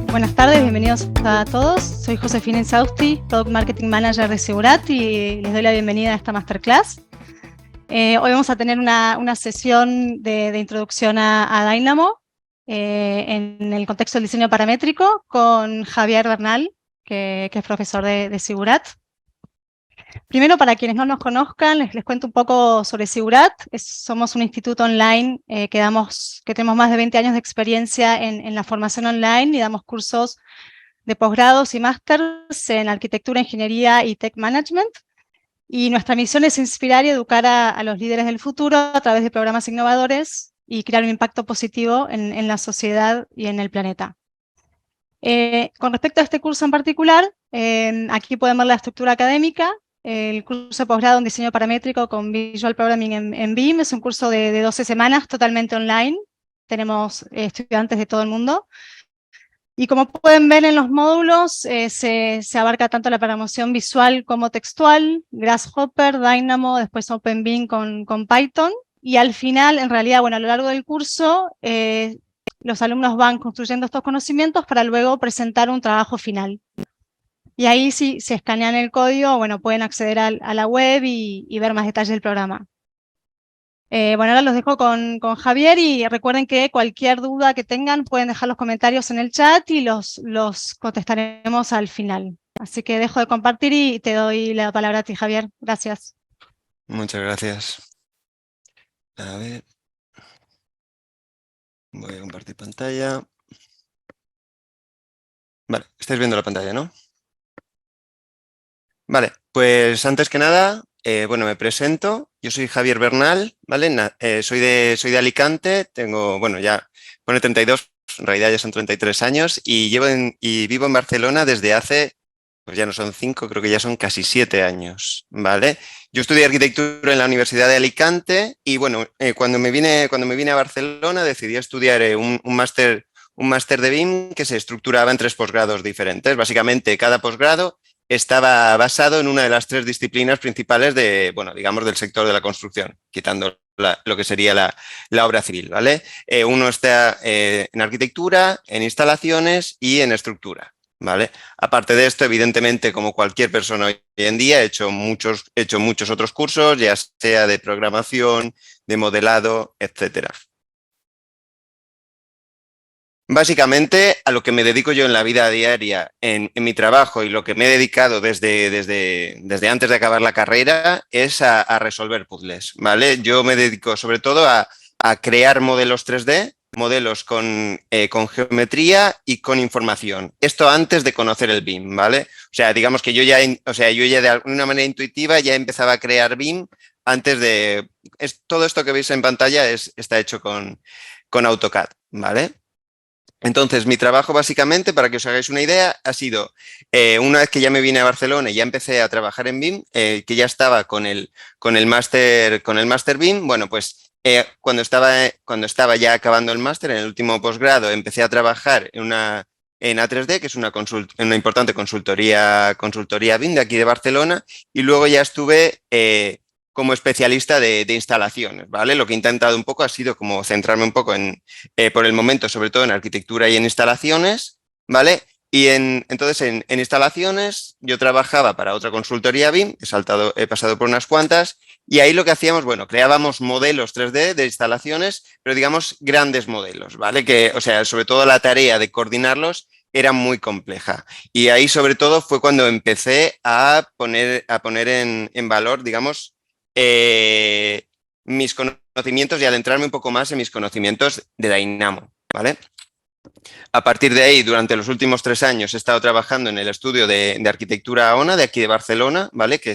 Buenas tardes, bienvenidos a todos. Soy Josefina Insausti, Product Marketing Manager de Sigurat y les doy la bienvenida a esta Masterclass. Hoy vamos a tener una sesión de introducción a Dynamo en el contexto del diseño paramétrico con Javier Bernal, que es profesor de Sigurat. Primero, para quienes no nos conozcan, les cuento un poco sobre Sigurat. Somos un instituto online que tenemos más de 20 años de experiencia en la formación online y damos cursos de posgrados y másters en arquitectura, ingeniería y tech management. Y nuestra misión es inspirar y educar a los líderes del futuro a través de programas innovadores y crear un impacto positivo en la sociedad y en el planeta. Con respecto a este curso en particular, aquí pueden ver la estructura académica. El curso de posgrado en diseño paramétrico con Visual Programming en BIM es un curso de 12 semanas totalmente online. Tenemos estudiantes de todo el mundo. Y como pueden ver en los módulos, se abarca tanto la programación visual como textual, Grasshopper, Dynamo, después OpenBIM con Python. Y al final, en realidad, bueno, a lo largo del curso, los alumnos van construyendo estos conocimientos para luego presentar un trabajo final. Y ahí si escanean el código, bueno, pueden acceder a la web y ver más detalles del programa. Bueno, ahora los dejo con Javier y recuerden que cualquier duda que tengan pueden dejar los comentarios en el chat y los contestaremos al final. Así que dejo de compartir y te doy la palabra a ti, Javier. Gracias. Muchas gracias. A ver. Voy a compartir pantalla. Vale, estáis viendo la pantalla, ¿no? Vale, pues antes que nada, bueno, me presento. Yo soy Javier Bernal, ¿vale? Soy de Alicante, tengo, bueno, ya pone 32, en realidad ya son 33 años y vivo en Barcelona desde hace, pues ya no son 5, creo que ya son casi 7 años, ¿vale? Yo estudié arquitectura en la Universidad de Alicante y, bueno, cuando me vine a Barcelona decidí estudiar un máster de BIM que se estructuraba en 3 posgrados diferentes. Básicamente, cada posgrado estaba basado en una de las 3 disciplinas principales bueno, digamos, del sector de la construcción, quitando lo que sería la obra civil, ¿vale? Uno está en arquitectura, en instalaciones y en estructura, ¿vale? Aparte de esto, evidentemente, como cualquier persona hoy en día, he hecho muchos otros cursos, ya sea de programación, de modelado, etcétera. Básicamente, a lo que me dedico yo en la vida diaria, en mi trabajo y lo que me he dedicado desde antes de acabar la carrera es a resolver puzzles, ¿vale? Yo me dedico sobre todo a crear modelos 3D, modelos con geometría y con información. Esto antes de conocer el BIM, ¿vale? O sea, digamos que yo ya de alguna manera intuitiva ya empezaba a crear BIM antes de... todo esto que veis en pantalla está hecho con AutoCAD, ¿vale? Entonces, mi trabajo básicamente, para que os hagáis una idea, ha sido, una vez que ya me vine a Barcelona y ya empecé a trabajar en BIM, que ya estaba con el máster BIM, bueno, pues cuando estaba ya acabando el máster, en el último posgrado, empecé a trabajar en A3D, que es una importante consultoría BIM de aquí de Barcelona, y luego ya estuve como especialista de instalaciones, ¿vale? Lo que he intentado un poco ha sido como centrarme un poco por el momento, sobre todo en arquitectura y en instalaciones, ¿vale? Y entonces en instalaciones yo trabajaba para otra consultoría BIM, he pasado por unas cuantas, y ahí lo que hacíamos, bueno, creábamos modelos 3D de instalaciones, pero digamos grandes modelos, ¿vale? Que, o sea, sobre todo la tarea de coordinarlos era muy compleja. Y ahí sobre todo fue cuando empecé a poner en valor, digamos, mis conocimientos y adentrarme un poco más en mis conocimientos de Dynamo, ¿vale? A partir de ahí, durante los últimos 3 años, he estado trabajando en el estudio de arquitectura ONA de aquí de Barcelona, ¿vale? O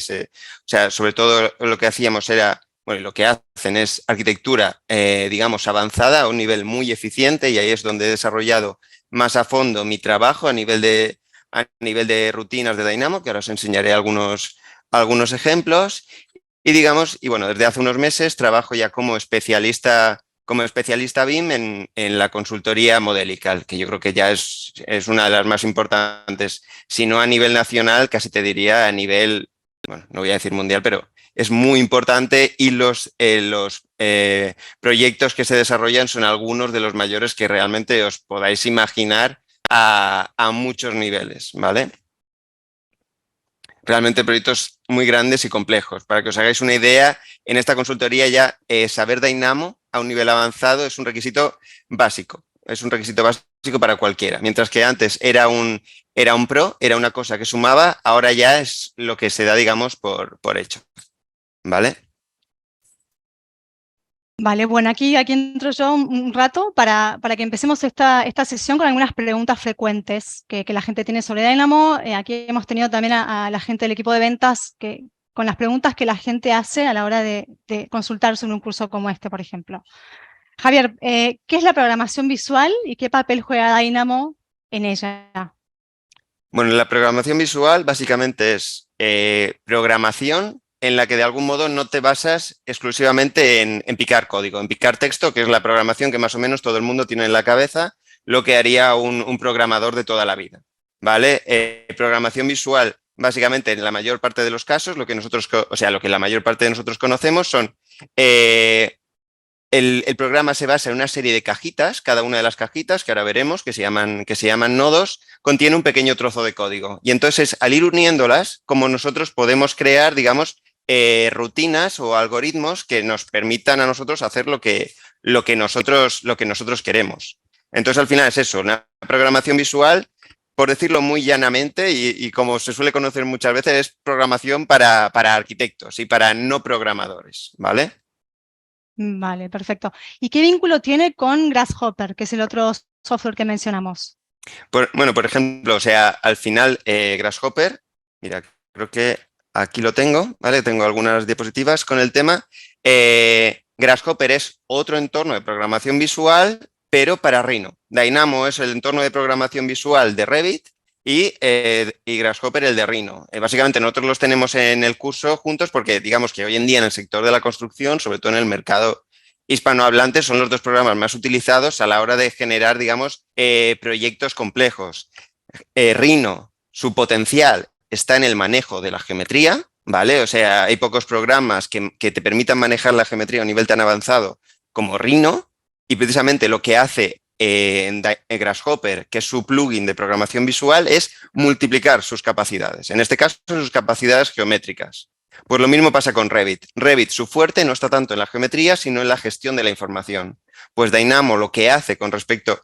sea, sobre todo lo que hacíamos era, bueno, lo que hacen es arquitectura, digamos, avanzada a un nivel muy eficiente y ahí es donde he desarrollado más a fondo mi trabajo a nivel de rutinas de Dynamo, que ahora os enseñaré algunos ejemplos. Y bueno, desde hace unos meses trabajo ya como especialista BIM en la consultoría Modelical, que yo creo que ya es una de las más importantes, si no a nivel nacional, casi te diría a nivel, bueno, no voy a decir mundial, pero es muy importante y los proyectos que se desarrollan son algunos de los mayores que realmente os podáis imaginar a muchos niveles, ¿vale? Realmente proyectos muy grandes y complejos. Para que os hagáis una idea, en esta consultoría ya saber Dynamo a un nivel avanzado es un requisito básico. Es un requisito básico para cualquiera. Mientras que antes era un pro, era una cosa que sumaba, ahora ya es lo que se da, digamos, por hecho. ¿Vale? Vale, bueno, aquí entro yo un rato para que empecemos esta sesión con algunas preguntas frecuentes que la gente tiene sobre Dynamo. Aquí hemos tenido también a la gente del equipo de ventas con las preguntas que la gente hace a la hora de consultar sobre un curso como este, por ejemplo. Javier, ¿qué es la programación visual y qué papel juega Dynamo en ella? Bueno, la programación visual básicamente es programación en la que de algún modo no te basas exclusivamente en picar código, en picar texto, que es la programación que más o menos todo el mundo tiene en la cabeza, lo que haría un programador de toda la vida, ¿vale? Programación visual, básicamente en la mayor parte de los casos, lo que la mayor parte de nosotros conocemos son el programa se basa en una serie de cajitas, cada una de las cajitas, que ahora veremos, que se llaman nodos, contiene un pequeño trozo de código. Y entonces, al ir uniéndolas, como nosotros podemos crear, digamos, rutinas o algoritmos que nos permitan a nosotros hacer lo que nosotros queremos. Entonces, al final es eso, una programación visual, por decirlo muy llanamente, y como se suele conocer muchas veces, es programación para arquitectos y para no programadores, ¿vale? Vale, perfecto. ¿Y qué vínculo tiene con Grasshopper, que es el otro software que mencionamos? Bueno, por ejemplo, o sea, al final Grasshopper, mira, creo que aquí lo tengo, ¿vale? Tengo algunas diapositivas con el tema. Grasshopper es otro entorno de programación visual, pero para Rhino. Dynamo es el entorno de programación visual de Revit y Grasshopper el de Rhino. Básicamente nosotros los tenemos en el curso juntos porque digamos que hoy en día en el sector de la construcción, sobre todo en el mercado hispanohablantes, son los dos programas más utilizados a la hora de generar, digamos, proyectos complejos. Rhino, su potencial está en el manejo de la geometría, ¿vale? O sea, hay pocos programas que te permitan manejar la geometría a un nivel tan avanzado como Rhino, y precisamente lo que hace en Grasshopper, que es su plugin de programación visual, es multiplicar sus capacidades, en este caso sus capacidades geométricas. Pues lo mismo pasa con Revit. Revit, su fuerte no está tanto en la geometría, sino en la gestión de la información. Pues Dynamo lo que hace con respecto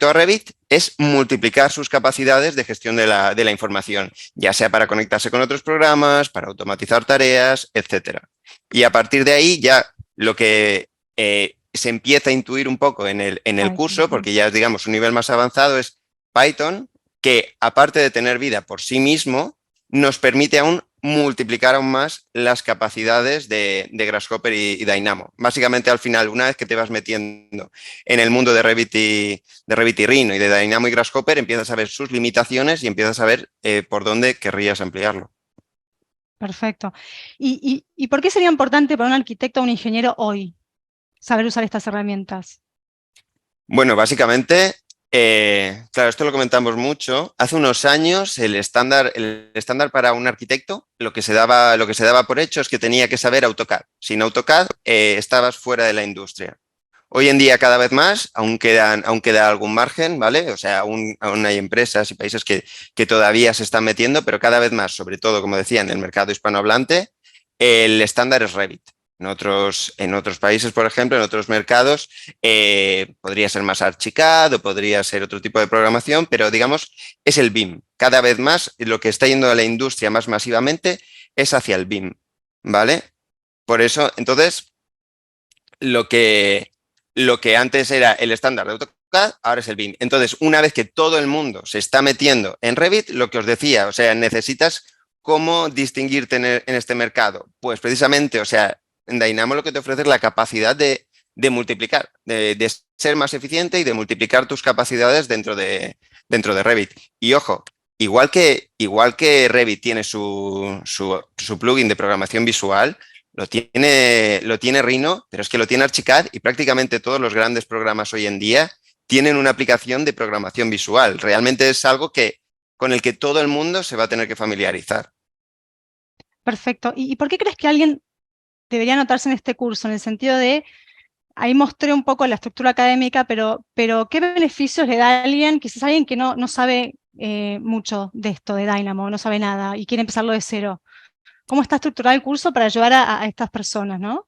a Revit es multiplicar sus capacidades de gestión de la información, ya sea para conectarse con otros programas, para automatizar tareas, etc. Y a partir de ahí ya lo que se empieza a intuir un poco en el curso, porque ya es, digamos, un nivel más avanzado, es Python, que aparte de tener vida por sí mismo, nos permite aún multiplicar aún más las capacidades de Grasshopper y Dynamo. Básicamente, al final, una vez que te vas metiendo en el mundo de Revit y Rhino y de Dynamo y Grasshopper, empiezas a ver sus limitaciones y empiezas a ver por dónde querrías ampliarlo. Perfecto. ¿Y por qué sería importante para un arquitecto o un ingeniero hoy saber usar estas herramientas? Bueno, básicamente, claro, esto lo comentamos mucho. Hace unos años el estándar para un arquitecto, lo que se daba por hecho es que tenía que saber AutoCAD. Sin AutoCAD estabas fuera de la industria. Hoy en día cada vez más, aún queda algún margen, ¿vale? O sea, aún hay empresas y países que todavía se están metiendo, pero cada vez más, sobre todo, como decía, en el mercado hispanohablante, el estándar es Revit. En otros países, por ejemplo, en otros mercados, podría ser más Archicad o podría ser otro tipo de programación, pero digamos, es el BIM. Cada vez más lo que está yendo a la industria más masivamente es hacia el BIM, ¿vale? Por eso, entonces, lo que antes era el estándar de AutoCAD, ahora es el BIM. Entonces, una vez que todo el mundo se está metiendo en Revit, lo que os decía, o sea, necesitas cómo distinguirte en este mercado. Pues precisamente, o sea, en Dynamo lo que te ofrece es la capacidad de multiplicar, de ser más eficiente y de multiplicar tus capacidades dentro de Revit. Y ojo, igual que Revit tiene su plugin de programación visual, lo tiene Rhino, pero es que lo tiene Archicad y prácticamente todos los grandes programas hoy en día tienen una aplicación de programación visual. Realmente es algo con el que todo el mundo se va a tener que familiarizar. Perfecto. ¿Y por qué crees que alguien debería anotarse en este curso? En el sentido de, ahí mostré un poco la estructura académica, pero ¿qué beneficios le da a alguien, quizás alguien que no sabe mucho de esto, de Dynamo, no sabe nada y quiere empezarlo de cero? ¿Cómo está estructurado el curso para ayudar a estas personas, no?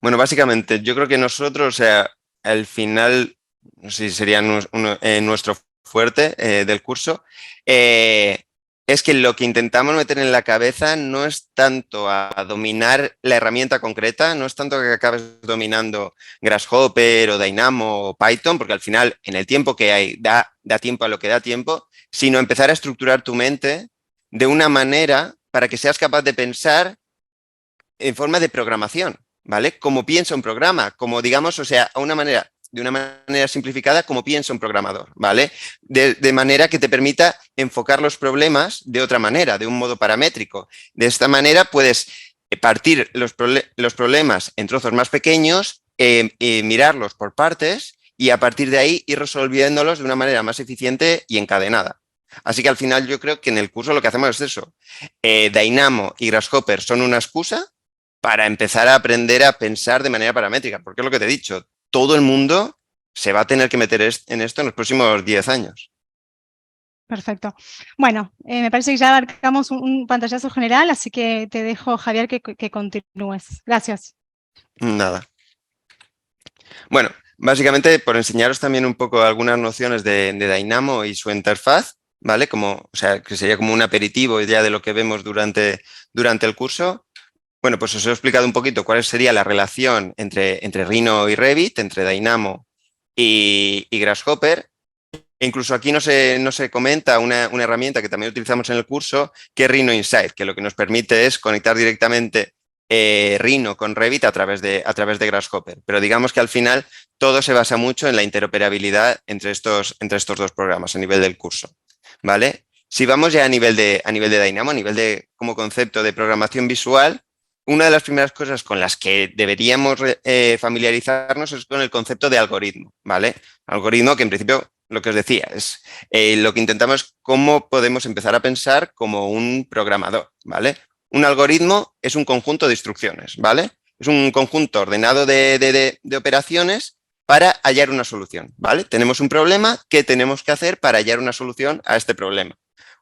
Bueno, básicamente, yo creo que nosotros, o sea, al final, no sé si sería nuestro fuerte del curso, es que lo que intentamos meter en la cabeza no es tanto a dominar la herramienta concreta, no es tanto que acabes dominando Grasshopper o Dynamo o Python, porque al final, en el tiempo que hay, da tiempo a lo que da tiempo, sino empezar a estructurar tu mente de una manera para que seas capaz de pensar en forma de programación, ¿vale? Como piensa un programa, como digamos, o sea, de una manera simplificada, como piensa un programador, ¿vale? De manera que te permita enfocar los problemas de otra manera, de un modo paramétrico. De esta manera puedes partir los problemas en trozos más pequeños, mirarlos por partes y a partir de ahí ir resolviéndolos de una manera más eficiente y encadenada. Así que al final yo creo que en el curso lo que hacemos es eso. Dynamo y Grasshopper son una excusa para empezar a aprender a pensar de manera paramétrica, porque es lo que te he dicho, todo el mundo se va a tener que meter en esto en los próximos 10 años. Perfecto. Bueno, me parece que ya abarcamos un pantallazo general, así que te dejo, Javier, que continúes. Gracias. Nada. Bueno, básicamente por enseñaros también un poco algunas nociones de Dynamo y su interfaz, ¿vale? Como, o sea, que sería como un aperitivo ya de lo que vemos durante el curso. Bueno, pues os he explicado un poquito cuál sería la relación entre Rhino y Revit, entre Dynamo y Grasshopper. E incluso aquí no se comenta una herramienta que también utilizamos en el curso, que es Rhino Insight, que lo que nos permite es conectar directamente Rhino con Revit a través de Grasshopper. Pero digamos que al final todo se basa mucho en la interoperabilidad entre estos dos programas a nivel del curso, ¿vale? Si vamos ya a nivel de Dynamo, a nivel de como concepto de programación visual, una de las primeras cosas con las que deberíamos familiarizarnos es con el concepto de algoritmo, ¿vale? Algoritmo que en principio, lo que os decía, es lo que intentamos es cómo podemos empezar a pensar como un programador, ¿vale? Un algoritmo es un conjunto de instrucciones, ¿vale? Es un conjunto ordenado de operaciones para hallar una solución, ¿vale? Tenemos un problema, ¿qué tenemos que hacer para hallar una solución a este problema?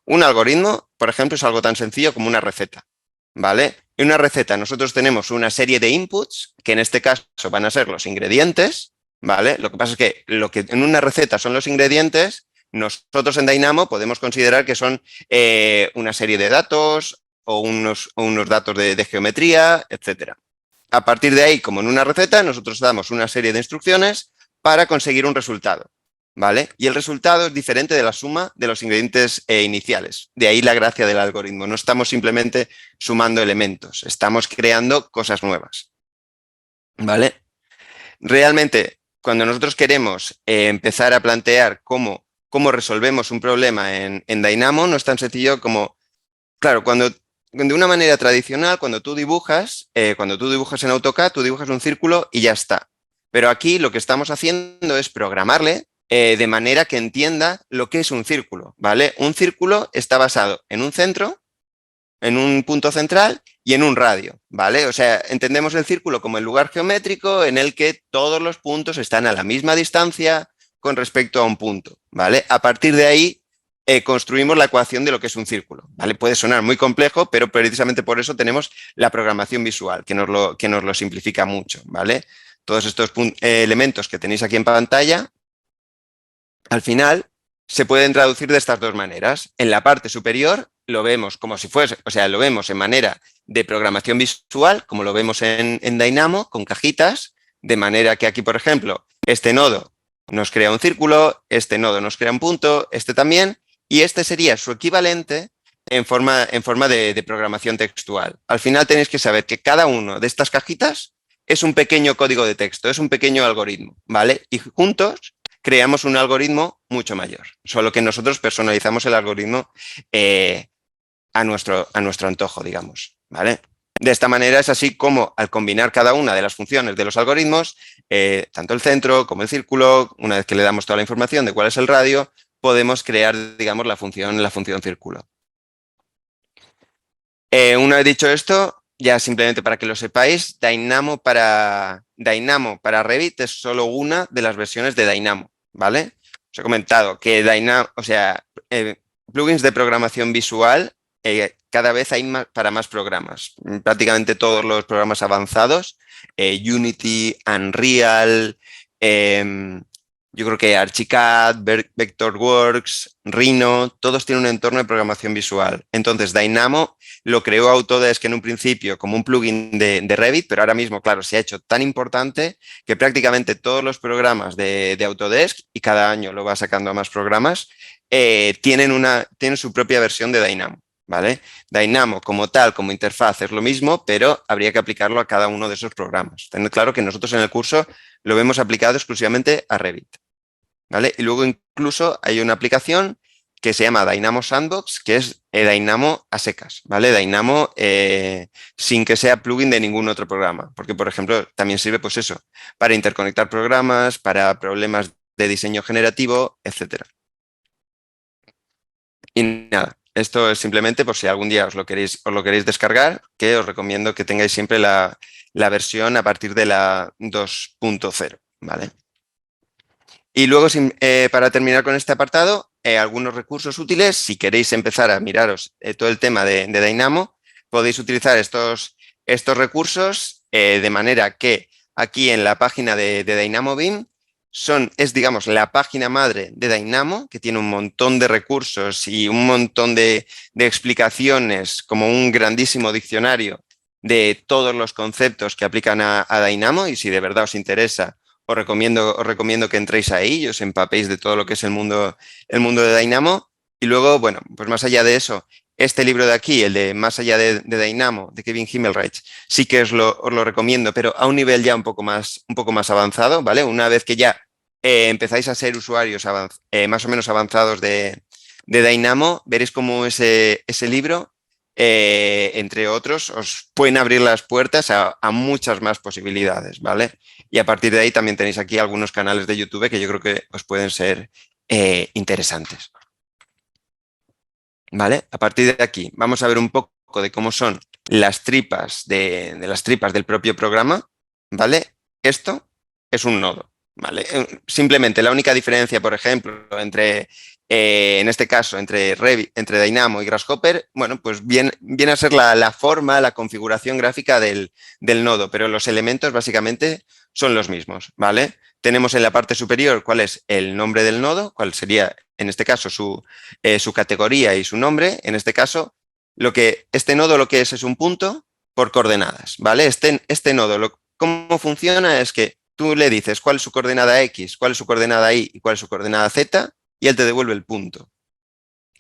Un algoritmo, por ejemplo, es algo tan sencillo como una receta, ¿vale? En una receta nosotros tenemos una serie de inputs, que en este caso van a ser los ingredientes, ¿vale? Lo que pasa es que lo que en una receta son los ingredientes, nosotros en Dynamo podemos considerar que son una serie de datos o unos datos de geometría, etcétera. A partir de ahí, como en una receta, nosotros damos una serie de instrucciones para conseguir un resultado, ¿vale? Y el resultado es diferente de la suma de los ingredientes iniciales. De ahí la gracia del algoritmo. No estamos simplemente sumando elementos, estamos creando cosas nuevas, ¿vale? Realmente, cuando nosotros queremos empezar a plantear cómo resolvemos un problema en Dynamo, no es tan sencillo como, claro, de una manera tradicional, cuando tú dibujas en AutoCAD, tú dibujas un círculo y ya está. Pero aquí lo que estamos haciendo es programarle de manera que entienda lo que es un círculo, ¿vale? Un círculo está basado en un centro, en un punto central y en un radio, ¿vale? O sea, entendemos el círculo como el lugar geométrico en el que todos los puntos están a la misma distancia con respecto a un punto, ¿vale? A partir de ahí construimos la ecuación de lo que es un círculo, ¿vale? Puede sonar muy complejo, pero precisamente por eso tenemos la programación visual, que nos lo simplifica mucho, ¿vale? Todos estos elementos que tenéis aquí en pantalla, al final, se pueden traducir de estas dos maneras. En la parte superior lo vemos como si fuese, o sea, lo vemos en manera de programación visual, como lo vemos en Dynamo, con cajitas, de manera que aquí, por ejemplo, este nodo nos crea un círculo, este nodo nos crea un punto, este también, y este sería su equivalente en forma de programación textual. Al final tenéis que saber que cada uno de estas cajitas es un pequeño código de texto, es un pequeño algoritmo, ¿vale? Y juntos creamos un algoritmo mucho mayor, solo que nosotros personalizamos el algoritmo a nuestro antojo, digamos, ¿vale? De esta manera es así como al combinar cada una de las funciones de los algoritmos, tanto el centro como el círculo, una vez que le damos toda la información de cuál es el radio, podemos crear, digamos, la función círculo. Una vez dicho esto, ya simplemente para que lo sepáis, Dynamo para Revit es solo una de las versiones de Dynamo, ¿vale? Os he comentado que plugins de programación visual, cada vez hay para más programas. Prácticamente todos los programas avanzados, Unity, Unreal, yo creo que Archicad, Vectorworks, Rhino, todos tienen un entorno de programación visual. Entonces, Dynamo lo creó Autodesk en un principio como un plugin de Revit, pero ahora mismo, claro, se ha hecho tan importante que prácticamente todos los programas de Autodesk, y cada año lo va sacando a más programas, tienen su propia versión de Dynamo, ¿vale? Dynamo como tal, como interfaz, es lo mismo, pero habría que aplicarlo a cada uno de esos programas. Tened claro que nosotros en el curso lo hemos aplicado exclusivamente a Revit, ¿vale? Y luego incluso hay una aplicación que se llama Dynamo Sandbox, que es Dynamo a secas, ¿vale? Dynamo sin que sea plugin de ningún otro programa, porque, por ejemplo, también sirve, pues eso, para interconectar programas, para problemas de diseño generativo, etcétera. Y nada, esto es simplemente por si algún día os lo queréis descargar, que os recomiendo que tengáis siempre la versión a partir de la 2.0, ¿vale? Y luego, para terminar con este apartado, algunos recursos útiles. Si queréis empezar a miraros todo el tema de Dynamo, podéis utilizar estos recursos de manera que aquí en la página de Dynamo BIM es, digamos, la página madre de Dynamo, que tiene un montón de recursos y un montón de explicaciones, como un grandísimo diccionario de todos los conceptos que aplican a Dynamo, y si de verdad os interesa, os recomiendo que entréis ahí y os empapéis de todo lo que es el mundo de Dynamo. Y luego, bueno, pues más allá de eso, este libro de aquí, el de Más allá de Dynamo, de Kevin Himmelreich, sí que os lo recomiendo, pero a un nivel ya un poco más avanzado, ¿vale? Una vez que ya empezáis a ser usuarios más o menos avanzados de Dynamo, veréis cómo ese libro, entre otros, os pueden abrir las puertas a muchas más posibilidades, ¿vale? Y a partir de ahí también tenéis aquí algunos canales de YouTube que yo creo que os pueden ser interesantes. ¿Vale? A partir de aquí vamos a ver un poco de cómo son las tripas las tripas del propio programa, ¿vale? Esto es un nodo, ¿vale? Simplemente la única diferencia, por ejemplo, en este caso, entre Dynamo y Grasshopper, bueno, pues viene a ser la forma, la configuración gráfica del nodo, pero los elementos básicamente son los mismos, ¿vale? Tenemos en la parte superior cuál es el nombre del nodo, cuál sería, en este caso, su categoría y su nombre. En este caso, este nodo lo que es un punto por coordenadas, ¿vale? Este nodo, cómo funciona es que tú le dices cuál es su coordenada X, cuál es su coordenada Y y cuál es su coordenada Z, y él te devuelve el punto.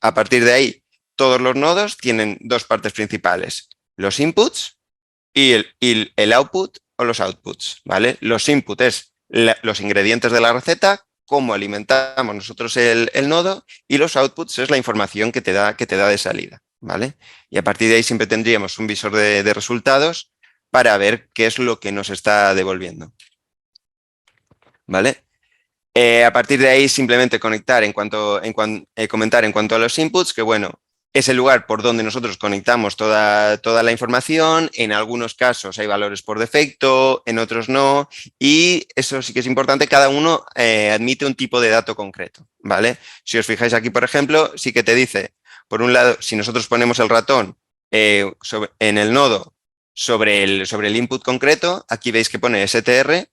A partir de ahí, todos los nodos tienen dos partes principales, los inputs y el output o los outputs, ¿vale? Los inputs es los ingredientes de la receta, cómo alimentamos nosotros el nodo, y los outputs es la información que te da de salida, ¿vale? Y a partir de ahí siempre tendríamos un visor de resultados para ver qué es lo que nos está devolviendo, ¿vale? A partir de ahí simplemente comentar en cuanto a los inputs, que bueno, es el lugar por donde nosotros conectamos toda la información. En algunos casos hay valores por defecto, en otros no, y eso sí que es importante, cada uno admite un tipo de dato concreto, ¿vale? Si os fijáis aquí, por ejemplo, sí que te dice, por un lado, si nosotros ponemos el ratón en el nodo sobre el input concreto, aquí veis que pone str.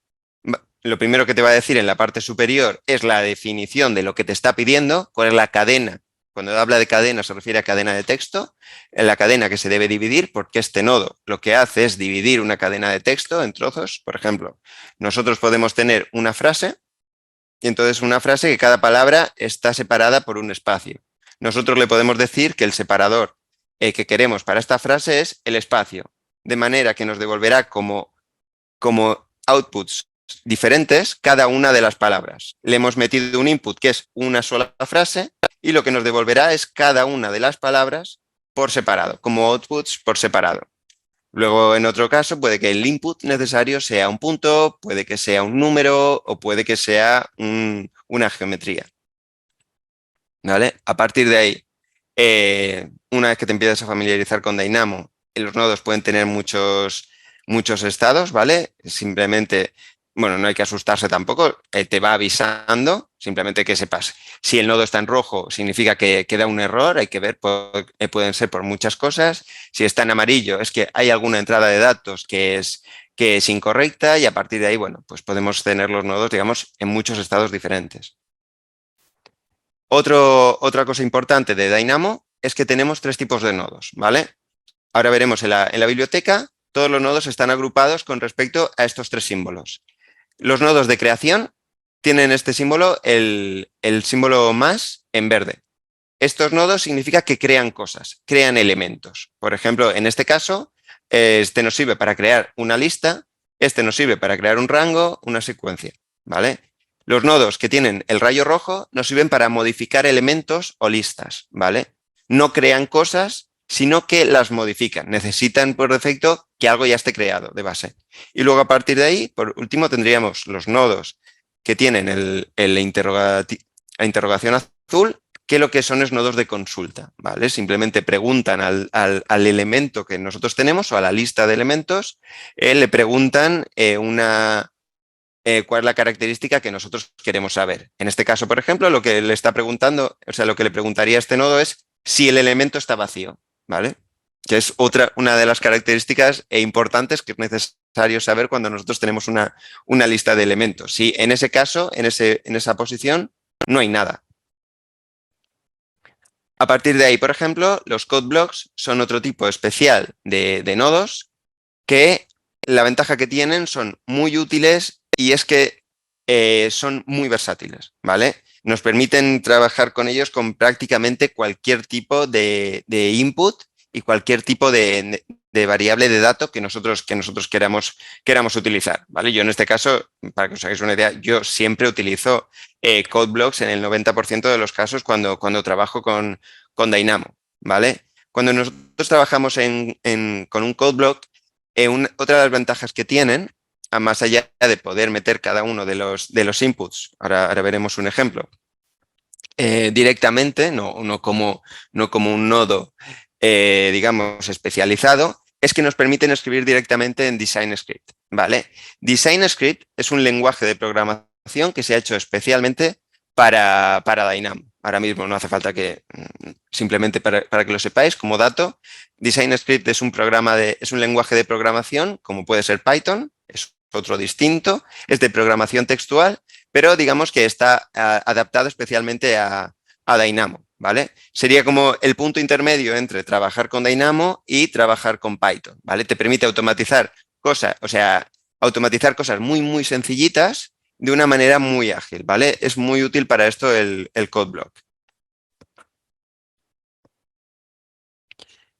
Lo primero que te va a decir en la parte superior es la definición de lo que te está pidiendo, cuál es la cadena. Cuando habla de cadena se refiere a cadena de texto, en la cadena que se debe dividir, porque este nodo lo que hace es dividir una cadena de texto en trozos. Por ejemplo, nosotros podemos tener una frase, y entonces una frase que cada palabra está separada por un espacio. Nosotros le podemos decir que el separador que queremos para esta frase es el espacio, de manera que nos devolverá como outputs diferentes cada una de las palabras. Le hemos metido un input que es una sola frase, y lo que nos devolverá es cada una de las palabras por separado, como outputs por separado. Luego, en otro caso, puede que el input necesario sea un punto, puede que sea un número o puede que sea una geometría, ¿vale? A partir de ahí, una vez que te empiezas a familiarizar con Dynamo, los nodos pueden tener muchos estados, ¿vale? Simplemente, bueno, no hay que asustarse tampoco, te va avisando, simplemente que sepas. Si el nodo está en rojo, significa que queda un error, hay que ver, pueden ser por muchas cosas. Si está en amarillo, es que hay alguna entrada de datos que es incorrecta y a partir de ahí, bueno, pues podemos tener los nodos, digamos, en muchos estados diferentes. Otra cosa importante de Dynamo es que tenemos 3 tipos de nodos, ¿vale? Ahora veremos en la biblioteca, todos los nodos están agrupados con respecto a estos 3 símbolos. Los nodos de creación tienen este símbolo, el símbolo más en verde. Estos nodos significa que crean cosas, crean elementos. Por ejemplo, en este caso, este nos sirve para crear una lista, este nos sirve para crear un rango, una secuencia, ¿vale? Los nodos que tienen el rayo rojo nos sirven para modificar elementos o listas, ¿vale? No crean cosas, sino que las modifican. Necesitan por defecto que algo ya esté creado de base. Y luego a partir de ahí, por último, tendríamos los nodos que tienen la interrogación azul, que lo que son es nodos de consulta, ¿vale? Simplemente preguntan al elemento que nosotros tenemos o a la lista de elementos, le preguntan cuál es la característica que nosotros queremos saber. En este caso, por ejemplo, lo que le está preguntando, o sea, lo que le preguntaría a este nodo es si el elemento está vacío, ¿vale? Que es una de las características importantes que es necesario saber cuando nosotros tenemos una lista de elementos. Si en ese caso, en esa posición, no hay nada. A partir de ahí, por ejemplo, los code blocks son otro tipo especial de nodos que la ventaja que tienen son muy útiles y es que son muy versátiles, ¿vale? Nos permiten trabajar con ellos con prácticamente cualquier tipo de input y cualquier tipo de variable de dato que nosotros queramos utilizar, ¿vale? Yo en este caso, para que os hagáis una idea, yo siempre utilizo code blocks en el 90% de los casos cuando trabajo con Dynamo, ¿vale? Cuando nosotros trabajamos con un code block, otra de las ventajas que tienen, más allá de poder meter cada uno de los inputs, ahora veremos un ejemplo, directamente, no como un nodo, digamos, especializado, es que nos permiten escribir directamente en Design Script, ¿vale? Design Script es un lenguaje de programación que se ha hecho especialmente para Dynamo. Ahora mismo no hace falta que, simplemente para que lo sepáis, como dato, Design Script es un lenguaje de programación, como puede ser Python, es otro distinto, es de programación textual, pero digamos que está adaptado especialmente a Dynamo, ¿vale? Sería como el punto intermedio entre trabajar con Dynamo y trabajar con Python, ¿vale? Te permite automatizar cosas, o sea, automatizar cosas muy, muy sencillitas de una manera muy ágil, ¿vale? Es muy útil para esto el code block.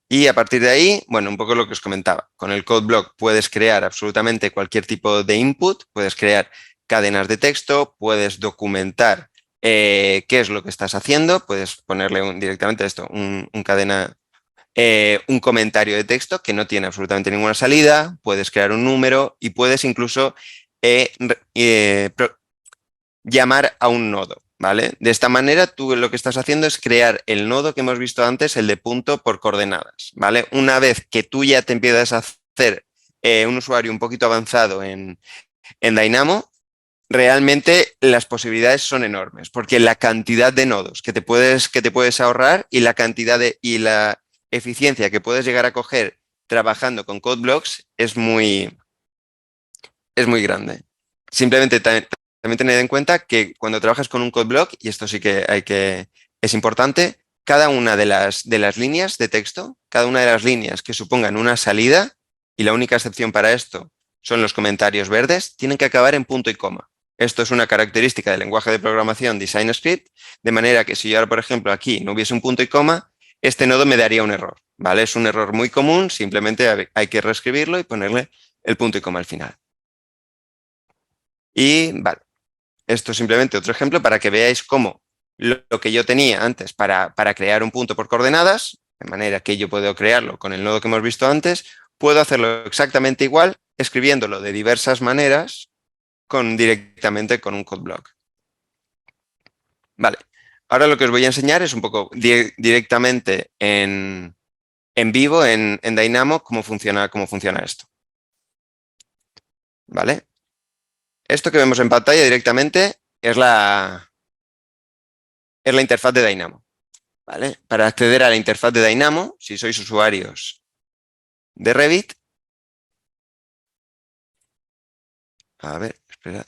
Y a partir de ahí, bueno, un poco lo que os comentaba. Con el code block puedes crear absolutamente cualquier tipo de input, puedes crear cadenas de texto, puedes documentar qué es lo que estás haciendo, puedes ponerle directamente a esto, un comentario de texto que no tiene absolutamente ninguna salida, puedes crear un número y puedes incluso llamar a un nodo, ¿vale? De esta manera tú lo que estás haciendo es crear el nodo que hemos visto antes, el de punto por coordenadas, ¿vale? Una vez que tú ya te empiezas a hacer un usuario un poquito avanzado en Dynamo, realmente las posibilidades son enormes, porque la cantidad de nodos que te puedes ahorrar y y la eficiencia que puedes llegar a coger trabajando con code blocks es muy grande. Simplemente también tened en cuenta que cuando trabajas con un code block, y esto sí que es importante, cada una de las líneas de texto, cada una de las líneas que supongan una salida, y la única excepción para esto son los comentarios verdes, tienen que acabar en punto y coma. Esto es una característica del lenguaje de programación Design Script, de manera que si yo ahora, por ejemplo, aquí no hubiese un punto y coma, este nodo me daría un error, ¿vale? Es un error muy común, simplemente hay que reescribirlo y ponerle el punto y coma al final. Y vale, esto es simplemente otro ejemplo para que veáis cómo lo que yo tenía antes para crear un punto por coordenadas, de manera que yo puedo crearlo con el nodo que hemos visto antes, puedo hacerlo exactamente igual, escribiéndolo de diversas maneras directamente con un code block. Vale, ahora lo que os voy a enseñar es un poco directamente en en vivo en Dynamo cómo funciona esto. ¿Vale? Esto que vemos en pantalla directamente es la interfaz de Dynamo. ¿Vale? Para acceder a la interfaz de Dynamo, si sois usuarios de Revit, a ver, espera.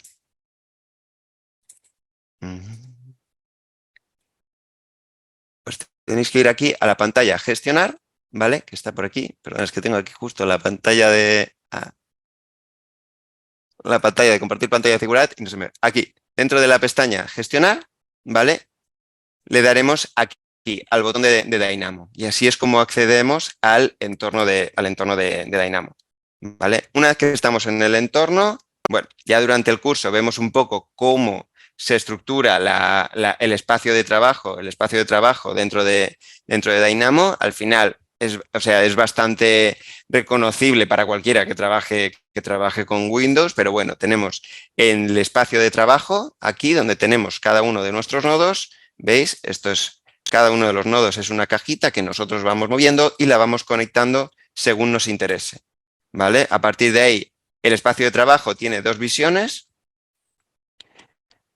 Pues tenéis que ir aquí a la pantalla Gestionar, ¿vale? Que está por aquí. Perdón, es que tengo aquí justo la pantalla de... la pantalla de compartir pantalla de Figurat y no se me... Aquí, dentro de la pestaña Gestionar, ¿vale? Le daremos aquí al botón de Dynamo. Y así es como accedemos al entorno de Dynamo. ¿Vale? Una vez que estamos en el entorno, bueno, ya durante el curso vemos un poco cómo se estructura el espacio de trabajo, dentro de Dynamo. Al final es bastante reconocible para cualquiera que trabaje con Windows, pero bueno, tenemos en el espacio de trabajo, aquí donde tenemos cada uno de nuestros nodos, ¿veis? Cada uno de los nodos es una cajita que nosotros vamos moviendo y la vamos conectando según nos interese. ¿Vale? A partir de ahí, el espacio de trabajo tiene dos visiones.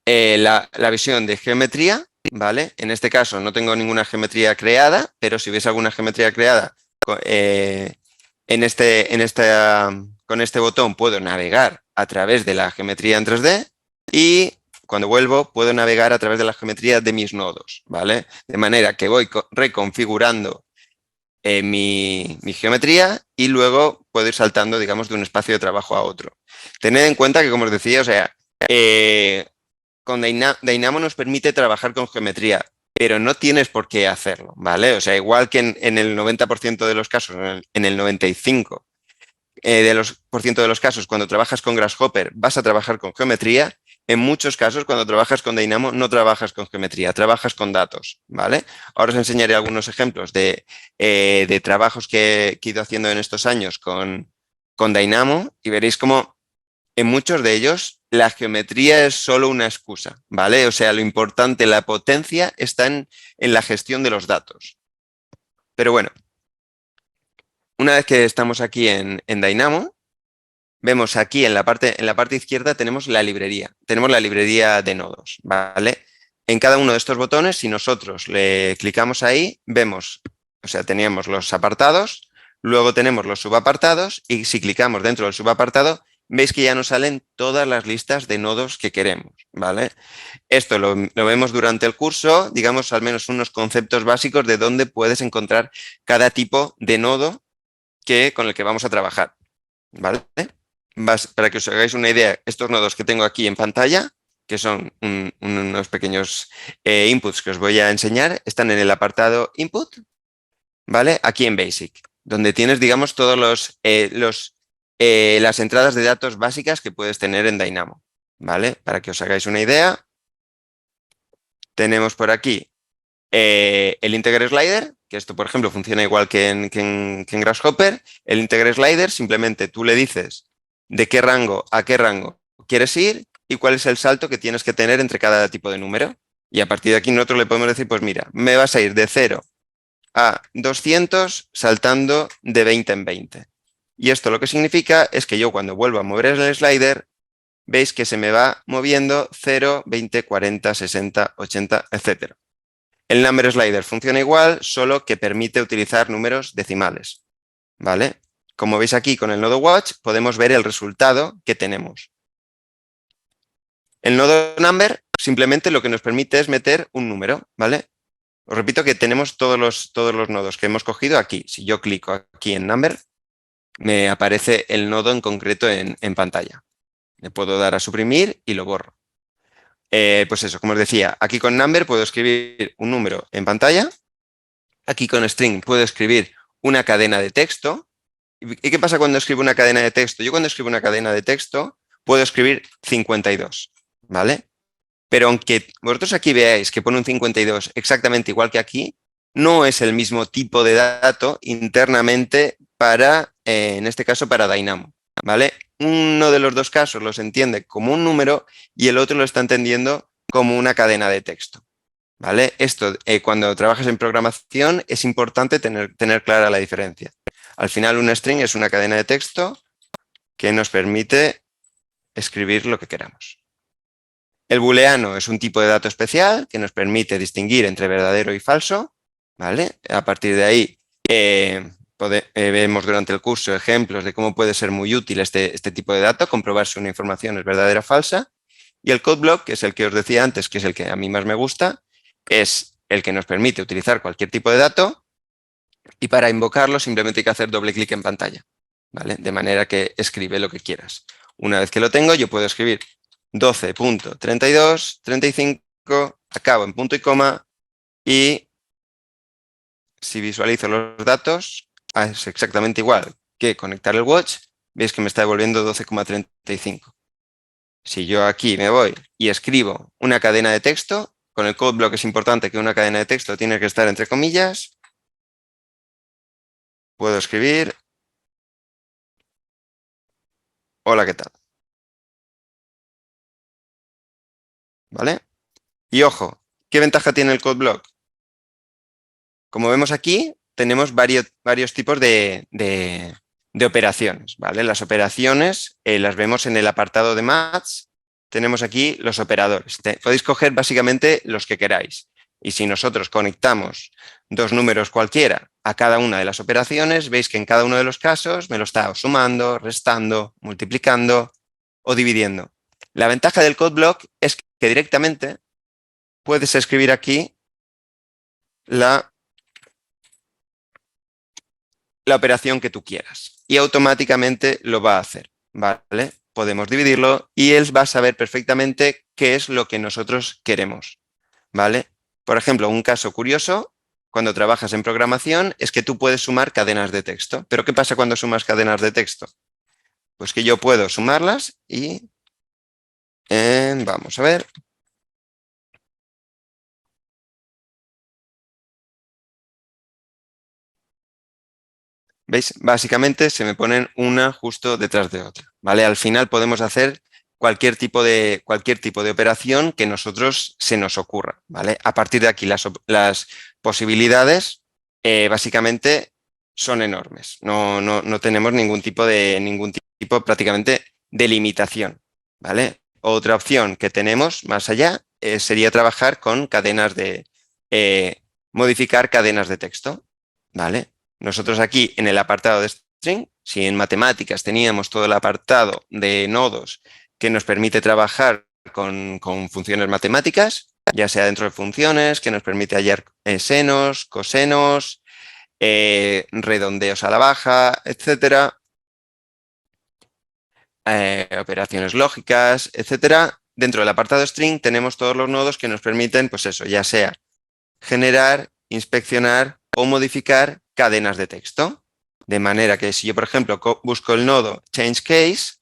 La visión de geometría, ¿vale? En este caso no tengo ninguna geometría creada, pero si ves alguna geometría creada, con este botón puedo navegar a través de la geometría en 3D y cuando vuelvo puedo navegar a través de la geometría de mis nodos, ¿vale? De manera que voy reconfigurando mi geometría y luego puedo ir saltando, digamos, de un espacio de trabajo a otro. Tened en cuenta que, como os decía, o sea, con Dynamo nos permite trabajar con geometría, pero no tienes por qué hacerlo, ¿vale? O sea, igual que en el 90% de los casos, en el 95% de los casos, cuando trabajas con Grasshopper, vas a trabajar con geometría. En muchos casos, cuando trabajas con Dynamo, no trabajas con geometría, trabajas con datos, ¿vale? Ahora os enseñaré algunos ejemplos de trabajos que he ido haciendo en estos años con Dynamo y veréis cómo en muchos de ellos la geometría es solo una excusa, ¿vale? O sea, lo importante, la potencia está en la gestión de los datos. Pero bueno, una vez que estamos aquí en Dynamo, vemos aquí en la parte izquierda tenemos la librería de nodos, ¿vale? En cada uno de estos botones, si nosotros le clicamos ahí, vemos, o sea, teníamos los apartados, luego tenemos los subapartados y si clicamos dentro del subapartado, veis que ya nos salen todas las listas de nodos que queremos, ¿vale? Esto lo vemos durante el curso, digamos al menos unos conceptos básicos de dónde puedes encontrar cada tipo de nodo con el que vamos a trabajar, ¿vale? Para que os hagáis una idea, estos nodos que tengo aquí en pantalla, que son unos pequeños inputs que os voy a enseñar, están en el apartado Input, ¿vale? Aquí en Basic, donde tienes, digamos, todos las entradas de datos básicas que puedes tener en Dynamo, ¿vale? Para que os hagáis una idea, tenemos por aquí el Integer Slider, que esto, por ejemplo, funciona igual que en Grasshopper. El Integer Slider, simplemente tú le dices de qué rango a qué rango quieres ir y cuál es el salto que tienes que tener entre cada tipo de número. Y a partir de aquí nosotros le podemos decir, pues mira, me vas a ir de 0 a 200 saltando de 20 en 20. Y esto lo que significa es que yo cuando vuelvo a mover el slider, veis que se me va moviendo 0, 20, 40, 60, 80, etc. El number slider funciona igual, solo que permite utilizar números decimales, ¿vale? Como veis aquí con el nodo watch, podemos ver el resultado que tenemos. El nodo number simplemente lo que nos permite es meter un número, ¿vale? Os repito que tenemos todos los nodos que hemos cogido aquí. Si yo clico aquí en number, me aparece el nodo en concreto en pantalla. Le puedo dar a suprimir y lo borro. Pues eso, como os decía, aquí con number puedo escribir un número en pantalla. Aquí con string puedo escribir una cadena de texto. ¿Y qué pasa cuando escribo una cadena de texto? Yo cuando escribo una cadena de texto puedo escribir 52, ¿vale? Pero aunque vosotros aquí veáis que pone un 52 exactamente igual que aquí, no es el mismo tipo de dato internamente en este caso, para Dynamo, ¿vale? Uno de los dos casos los entiende como un número y el otro lo está entendiendo como una cadena de texto, ¿vale? Esto, cuando trabajas en programación, es importante tener clara la diferencia. Al final, un string es una cadena de texto que nos permite escribir lo que queramos. El booleano es un tipo de dato especial que nos permite distinguir entre verdadero y falso, ¿vale? A partir de ahí, vemos durante el curso ejemplos de cómo puede ser muy útil este tipo de dato, comprobar si una información es verdadera o falsa. Y el code block, que es el que os decía antes, que es el que a mí más me gusta, es el que nos permite utilizar cualquier tipo de dato y para invocarlo simplemente hay que hacer doble clic en pantalla, ¿vale? De manera que escribe lo que quieras. Una vez que lo tengo, yo puedo escribir 12.32.35, acabo en punto y coma y si visualizo los datos es exactamente igual que conectar el watch, veis que me está devolviendo 12,35. Si yo aquí me voy y escribo una cadena de texto, con el code block es importante que una cadena de texto tiene que estar entre comillas, puedo escribir hola, ¿qué tal? ¿Vale? Y ojo, ¿qué ventaja tiene el code block? Como vemos aquí, tenemos varios tipos de operaciones, ¿vale? Las operaciones las vemos en el apartado de maths. Tenemos aquí los operadores. Podéis coger básicamente los que queráis. Y si nosotros conectamos dos números cualquiera a cada una de las operaciones, veis que en cada uno de los casos me lo está sumando, restando, multiplicando o dividiendo. La ventaja del code block es que directamente puedes escribir aquí la operación que tú quieras y automáticamente lo va a hacer, ¿vale? Podemos dividirlo y él va a saber perfectamente qué es lo que nosotros queremos, ¿vale? Por ejemplo, un caso curioso, cuando trabajas en programación, es que tú puedes sumar cadenas de texto. ¿Pero qué pasa cuando sumas cadenas de texto? Pues que yo puedo sumarlas y vamos a ver. ¿Veis? Básicamente se me ponen una justo detrás de otra, ¿vale? Al final podemos hacer cualquier tipo de operación que nosotros se nos ocurra, ¿vale? A partir de aquí las posibilidades básicamente son enormes. No tenemos ningún tipo prácticamente de limitación, ¿vale? Otra opción que tenemos más allá sería trabajar con eh, modificar cadenas de texto, ¿vale? Nosotros aquí en el apartado de string, si en matemáticas teníamos todo el apartado de nodos que nos permite trabajar con funciones matemáticas, ya sea dentro de funciones, que nos permite hallar senos, cosenos, redondeos a la baja, etcétera, operaciones lógicas, etcétera. Dentro del apartado string tenemos todos los nodos que nos permiten, pues eso, ya sea generar, inspeccionar o modificar cadenas de texto. De manera que si yo, por ejemplo, busco el nodo change case,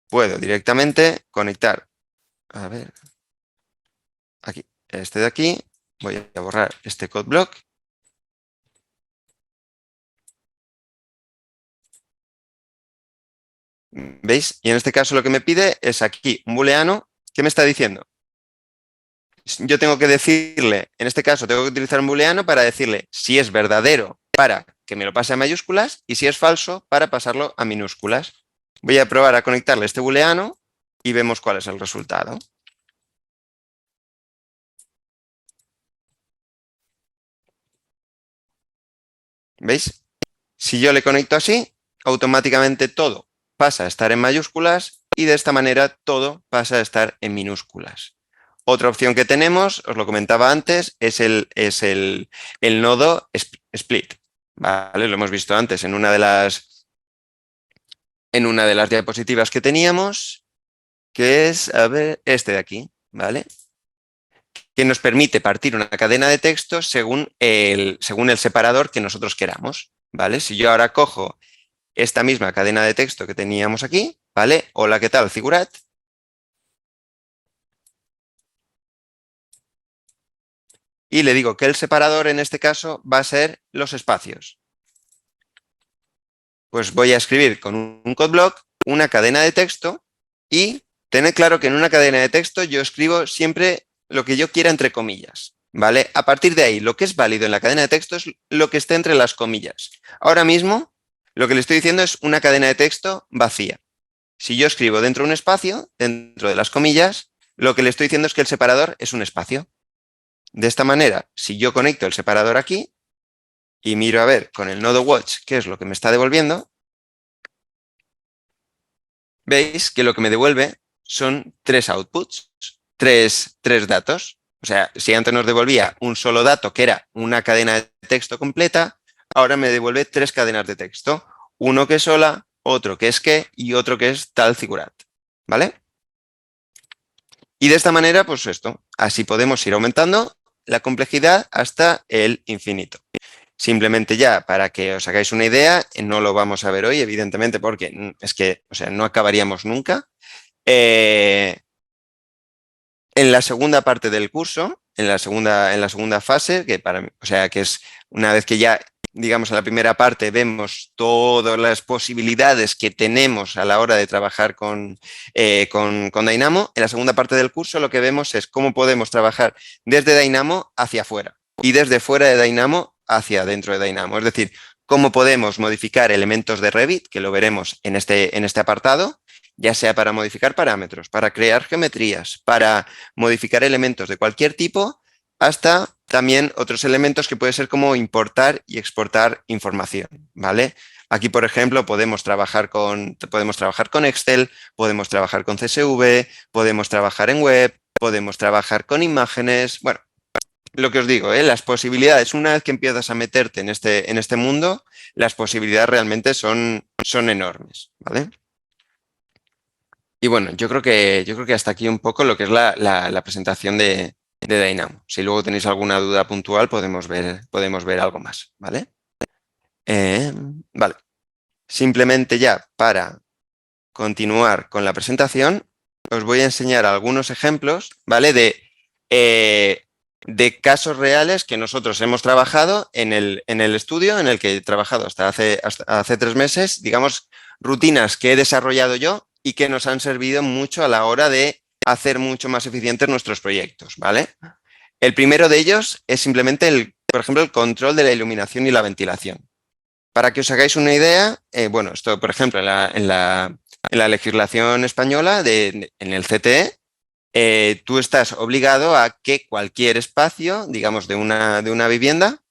puedo directamente conectar, a ver, aquí, este de aquí, voy a borrar este code block. ¿Veis? Y en este caso lo que me pide es aquí un booleano. ¿Qué me está diciendo? Yo tengo que decirle, en este caso tengo que utilizar un booleano para decirle si es verdadero para que me lo pase a mayúsculas y si es falso para pasarlo a minúsculas. Voy a probar a conectarle este booleano y vemos cuál es el resultado. ¿Veis? Si yo le conecto así, automáticamente todo pasa a estar en mayúsculas y de esta manera todo pasa a estar en minúsculas. Otra opción que tenemos, os lo comentaba antes, es el nodo split. ¿Vale? Lo hemos visto antes en una de las diapositivas que teníamos, que es, a ver, este de aquí, ¿vale? Que nos permite partir una cadena de texto según el separador que nosotros queramos, ¿vale? Si yo ahora cojo esta misma cadena de texto que teníamos aquí, ¿vale? Hola, ¿qué tal, Figurat? Y le digo que el separador en este caso va a ser los espacios. Pues voy a escribir con un code block una cadena de texto y tened claro que en una cadena de texto yo escribo siempre lo que yo quiera entre comillas, ¿vale? A partir de ahí, lo que es válido en la cadena de texto es lo que esté entre las comillas. Ahora mismo, lo que le estoy diciendo es una cadena de texto vacía. Si yo escribo dentro de un espacio, dentro de las comillas, lo que le estoy diciendo es que el separador es un espacio. De esta manera, si yo conecto el separador aquí y miro a ver con el nodo watch qué es lo que me está devolviendo, veis que lo que me devuelve son 3 outputs, tres datos. O sea, si antes nos devolvía un solo dato, que era una cadena de texto completa, ahora me devuelve 3 cadenas de texto. Uno que es hola, otro que es qué y otro que es tal figurat. ¿Vale? Y de esta manera, pues esto, así podemos ir aumentando la complejidad hasta el infinito. Simplemente ya para que os hagáis una idea, no lo vamos a ver hoy, evidentemente, porque es que, o sea, no acabaríamos nunca. En la segunda parte del curso, en la segunda fase, que para mí, o sea, que es una vez que ya, digamos, en la primera parte vemos todas las posibilidades que tenemos a la hora de trabajar con Dynamo, en la segunda parte del curso lo que vemos es cómo podemos trabajar desde Dynamo hacia afuera y desde fuera de Dynamo hacia dentro de Dynamo. Es decir, cómo podemos modificar elementos de Revit, que lo veremos en este apartado, ya sea para modificar parámetros, para crear geometrías, para modificar elementos de cualquier tipo, hasta también otros elementos que puede ser como importar y exportar información, ¿vale? Aquí, por ejemplo, podemos trabajar con Excel, podemos trabajar con CSV, podemos trabajar en web, podemos trabajar con imágenes. Bueno, lo que os digo, las posibilidades, una vez que empiezas a meterte en este mundo, las posibilidades realmente son enormes, ¿vale? Y bueno, yo creo que hasta aquí un poco lo que es la presentación de Dynamo. Si luego tenéis alguna duda puntual, podemos ver algo más, ¿vale? Vale. Simplemente ya para continuar con la presentación, os voy a enseñar algunos ejemplos, ¿vale? De casos reales que nosotros hemos trabajado en el estudio, en el que he trabajado hasta hace 3 meses, digamos, rutinas que he desarrollado yo y que nos han servido mucho a la hora de hacer mucho más eficientes nuestros proyectos, ¿vale? El primero de ellos es simplemente, por ejemplo, el control de la iluminación y la ventilación. Para que os hagáis una idea, bueno, esto, por ejemplo, en la legislación española, en el CTE, tú estás obligado a que cualquier espacio, digamos, de una vivienda,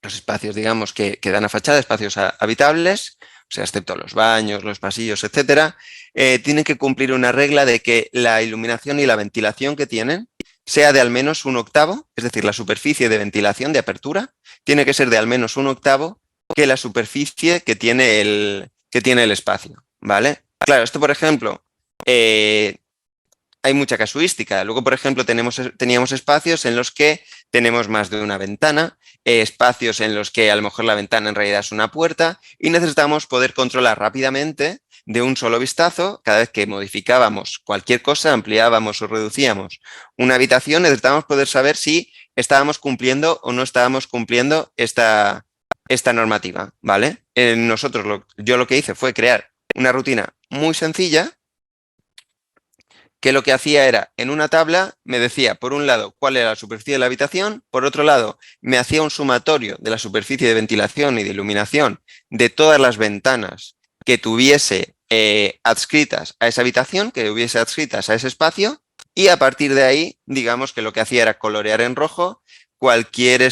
los espacios, digamos, que dan a fachada, espacios habitables, o sea, excepto los baños, los pasillos, etcétera, tienen que cumplir una regla de que la iluminación y la ventilación que tienen sea de al menos 1/8, es decir, la superficie de ventilación, de apertura, tiene que ser de al menos 1/8 que la superficie que tiene el espacio, ¿vale? Claro, esto, por ejemplo, hay mucha casuística. Luego, por ejemplo, teníamos espacios en los que tenemos más de una ventana, espacios en los que a lo mejor la ventana en realidad es una puerta y necesitamos poder controlar rápidamente de un solo vistazo, cada vez que modificábamos cualquier cosa, ampliábamos o reducíamos una habitación, necesitábamos poder saber si estábamos cumpliendo o no estábamos cumpliendo esta normativa, ¿vale? Yo lo que hice fue crear una rutina muy sencilla que lo que hacía era, en una tabla, me decía, por un lado, cuál era la superficie de la habitación, por otro lado, me hacía un sumatorio de la superficie de ventilación y de iluminación de todas las ventanas que tuviese adscritas a esa habitación, que hubiese adscritas a ese espacio, y a partir de ahí, digamos que lo que hacía era colorear en rojo cualquier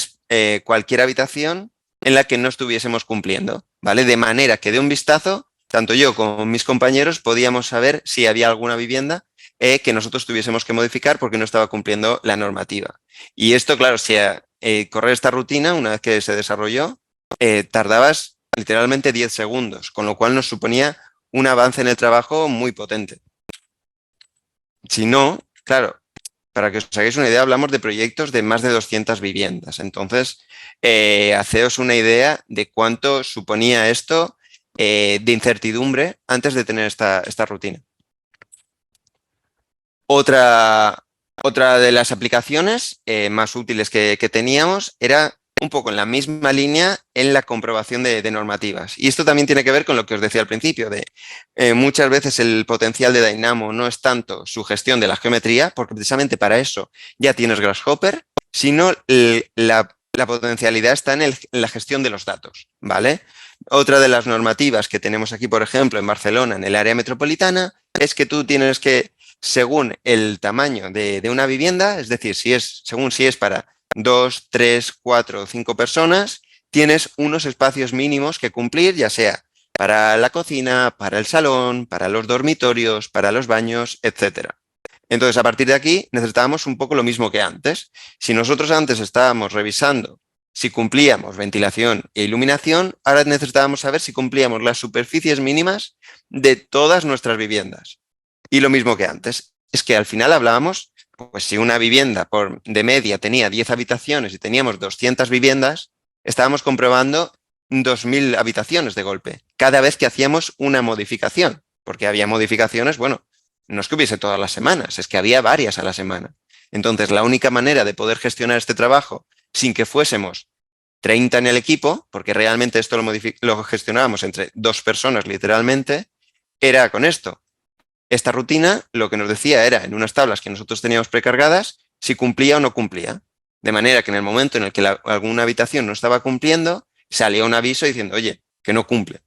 habitación en la que no estuviésemos cumpliendo, ¿vale? De manera que de un vistazo, tanto yo como mis compañeros podíamos saber si había alguna vivienda que nosotros tuviésemos que modificar porque no estaba cumpliendo la normativa. Y esto, claro, si correr esta rutina, una vez que se desarrolló, tardabas literalmente 10 segundos, con lo cual nos suponía un avance en el trabajo muy potente. Si no, claro, para que os hagáis una idea, hablamos de proyectos de más de 200 viviendas. Entonces, haceos una idea de cuánto suponía esto de incertidumbre antes de tener esta rutina. Otra de las aplicaciones más útiles que teníamos era un poco en la misma línea en la comprobación de normativas. Y esto también tiene que ver con lo que os decía al principio, de muchas veces el potencial de Dynamo no es tanto su gestión de la geometría, porque precisamente para eso ya tienes Grasshopper, sino la potencialidad está en la gestión de los datos, ¿vale? Otra de las normativas que tenemos aquí, por ejemplo, en Barcelona, en el área metropolitana, es que tú tienes que, según el tamaño de una vivienda, es decir, según si es para 2, 3, 4 o 5 personas, tienes unos espacios mínimos que cumplir, ya sea para la cocina, para el salón, para los dormitorios, para los baños, etcétera. Entonces, a partir de aquí, necesitábamos un poco lo mismo que antes. Si nosotros antes estábamos revisando si cumplíamos ventilación e iluminación, ahora necesitábamos saber si cumplíamos las superficies mínimas de todas nuestras viviendas. Y lo mismo que antes, es que al final hablábamos, pues si una vivienda de media tenía 10 habitaciones y teníamos 200 viviendas, estábamos comprobando 2.000 habitaciones de golpe, cada vez que hacíamos una modificación, porque había modificaciones, bueno, no es que hubiese todas las semanas, es que había varias a la semana. Entonces, la única manera de poder gestionar este trabajo sin que fuésemos 30 en el equipo, porque realmente esto lo gestionábamos entre 2 personas literalmente, era con esto. Esta rutina lo que nos decía era, en unas tablas que nosotros teníamos precargadas, si cumplía o no cumplía. De manera que en el momento en el que alguna habitación no estaba cumpliendo, salía un aviso diciendo, oye, que no cumple.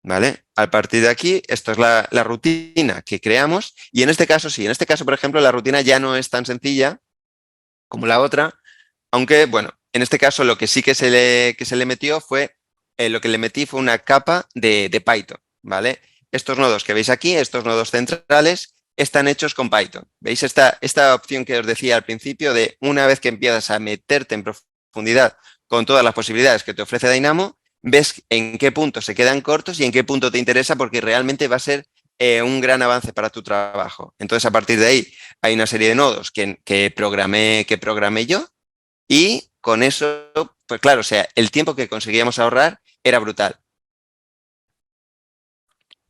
¿Vale? A partir de aquí, esto es la rutina que creamos y en este caso, sí, en este caso, por ejemplo, la rutina ya no es tan sencilla como la otra, aunque, bueno, en este caso lo que sí que se le metió fue, lo que le metí fue una capa de Python, ¿vale? Estos nodos que veis aquí, estos nodos centrales, están hechos con Python. ¿Veis esta opción que os decía al principio de una vez que empiezas a meterte en profundidad con todas las posibilidades que te ofrece Dynamo, ves en qué punto se quedan cortos y en qué punto te interesa porque realmente va a ser un gran avance para tu trabajo. Entonces, a partir de ahí, hay una serie de nodos que programé yo y con eso, pues claro, o sea, el tiempo que conseguíamos ahorrar era brutal.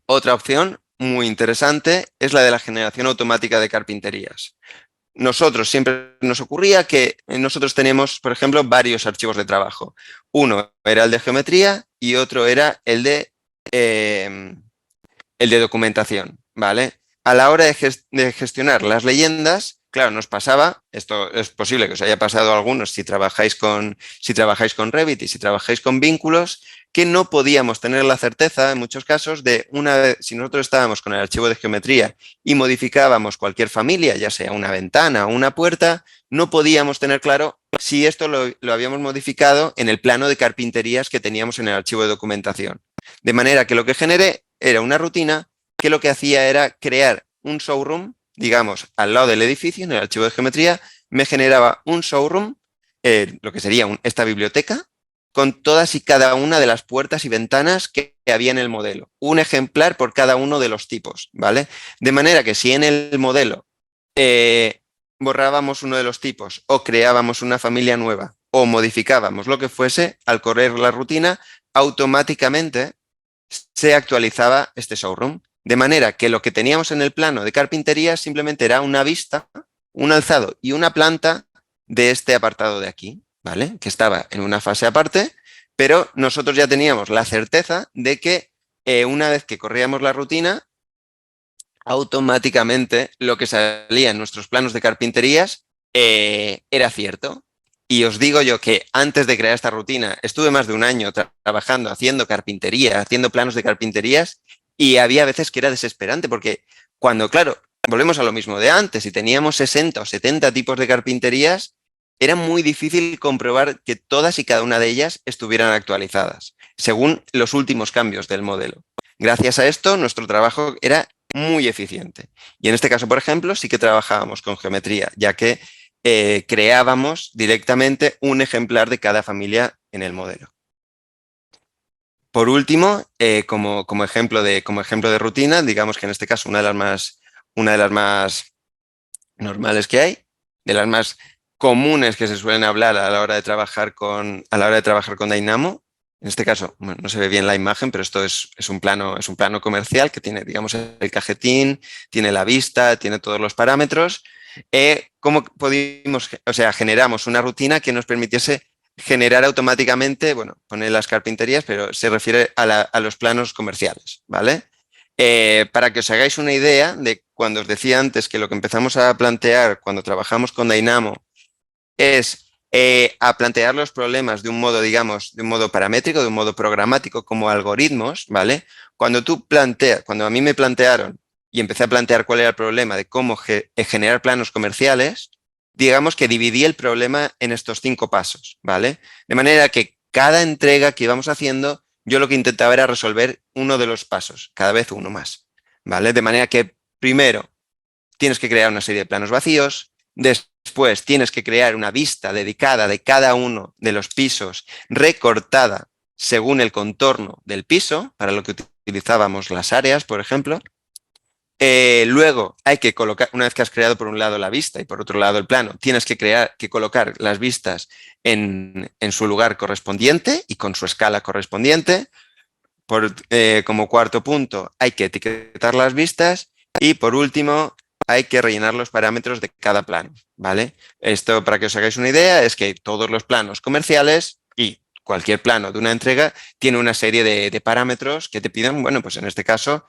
Otra opción muy interesante es la de la generación automática de carpinterías. Nosotros siempre nos ocurría que nosotros teníamos, por ejemplo, varios archivos de trabajo. Uno era el de geometría y otro era eh, el de documentación, ¿vale? A la hora de gestionar las leyendas, claro, nos pasaba, esto es posible que os haya pasado a algunos si trabajáis con Revit y si trabajáis con vínculos, que no podíamos tener la certeza, en muchos casos, de una vez, si nosotros estábamos con el archivo de geometría y modificábamos cualquier familia, ya sea una ventana o una puerta, no podíamos tener claro si esto lo habíamos modificado en el plano de carpinterías que teníamos en el archivo de documentación. De manera que lo que generé era una rutina que lo que hacía era crear un showroom, digamos, al lado del edificio, en el archivo de geometría, me generaba un showroom, lo que sería esta biblioteca, con todas y cada una de las puertas y ventanas que había en el modelo. Un ejemplar por cada uno de los tipos, ¿vale? De manera que si en el modelo borrábamos uno de los tipos o creábamos una familia nueva o modificábamos lo que fuese, al correr la rutina, automáticamente se actualizaba este showroom. De manera que lo que teníamos en el plano de carpintería simplemente era una vista, un alzado y una planta de este apartado de aquí, ¿vale? Que estaba en una fase aparte, pero nosotros ya teníamos la certeza de que una vez que corríamos la rutina, automáticamente lo que salía en nuestros planos de carpinterías era cierto. Y os digo yo que antes de crear esta rutina estuve más de un año trabajando, haciendo carpintería, haciendo planos de carpinterías y había veces que era desesperante porque cuando, claro, volvemos a lo mismo de antes y teníamos 60 o 70 tipos de carpinterías, era muy difícil comprobar que todas y cada una de ellas estuvieran actualizadas, según los últimos cambios del modelo. Gracias a esto, nuestro trabajo era muy eficiente. Y en este caso, por ejemplo, sí que trabajábamos con geometría, ya que creábamos directamente un ejemplar de cada familia en el modelo. Por último, como ejemplo de rutina, digamos que en este caso una de las más normales que hay, de las más comunes que se suelen hablar a la hora de trabajar con Dynamo. En este caso, bueno, no se ve bien la imagen, pero esto es un plano comercial que tiene, digamos, el cajetín, tiene la vista, tiene todos los parámetros. cómo pudimos, o sea, generamos una rutina que nos permitiese generar automáticamente, bueno, poner las carpinterías, pero se refiere a los planos comerciales, ¿vale? Para que os hagáis una idea de cuando os decía antes que lo que empezamos a plantear cuando trabajamos con Dynamo es a plantear los problemas de un modo, digamos, de un modo paramétrico, de un modo programático, como algoritmos, ¿vale? Cuando a mí me plantearon y empecé a plantear cuál era el problema de cómo generar planos comerciales, digamos que dividí el problema en estos 5 pasos, ¿vale? De manera que cada entrega que íbamos haciendo, yo lo que intentaba era resolver uno de los pasos, cada vez uno más, ¿vale? De manera que primero tienes que crear una serie de planos vacíos, después tienes que crear una vista dedicada de cada uno de los pisos, recortada según el contorno del piso, para lo que utilizábamos las áreas, por ejemplo. Luego hay que colocar, una vez que has creado por un lado la vista y por otro lado el plano, tienes que colocar las vistas en su lugar correspondiente y con su escala correspondiente. Como cuarto punto, hay que etiquetar las vistas y por último, hay que rellenar los parámetros de cada plano, ¿vale? Esto, para que os hagáis una idea, es que todos los planos comerciales y cualquier plano de una entrega tiene una serie de parámetros que te piden, bueno, pues en este caso,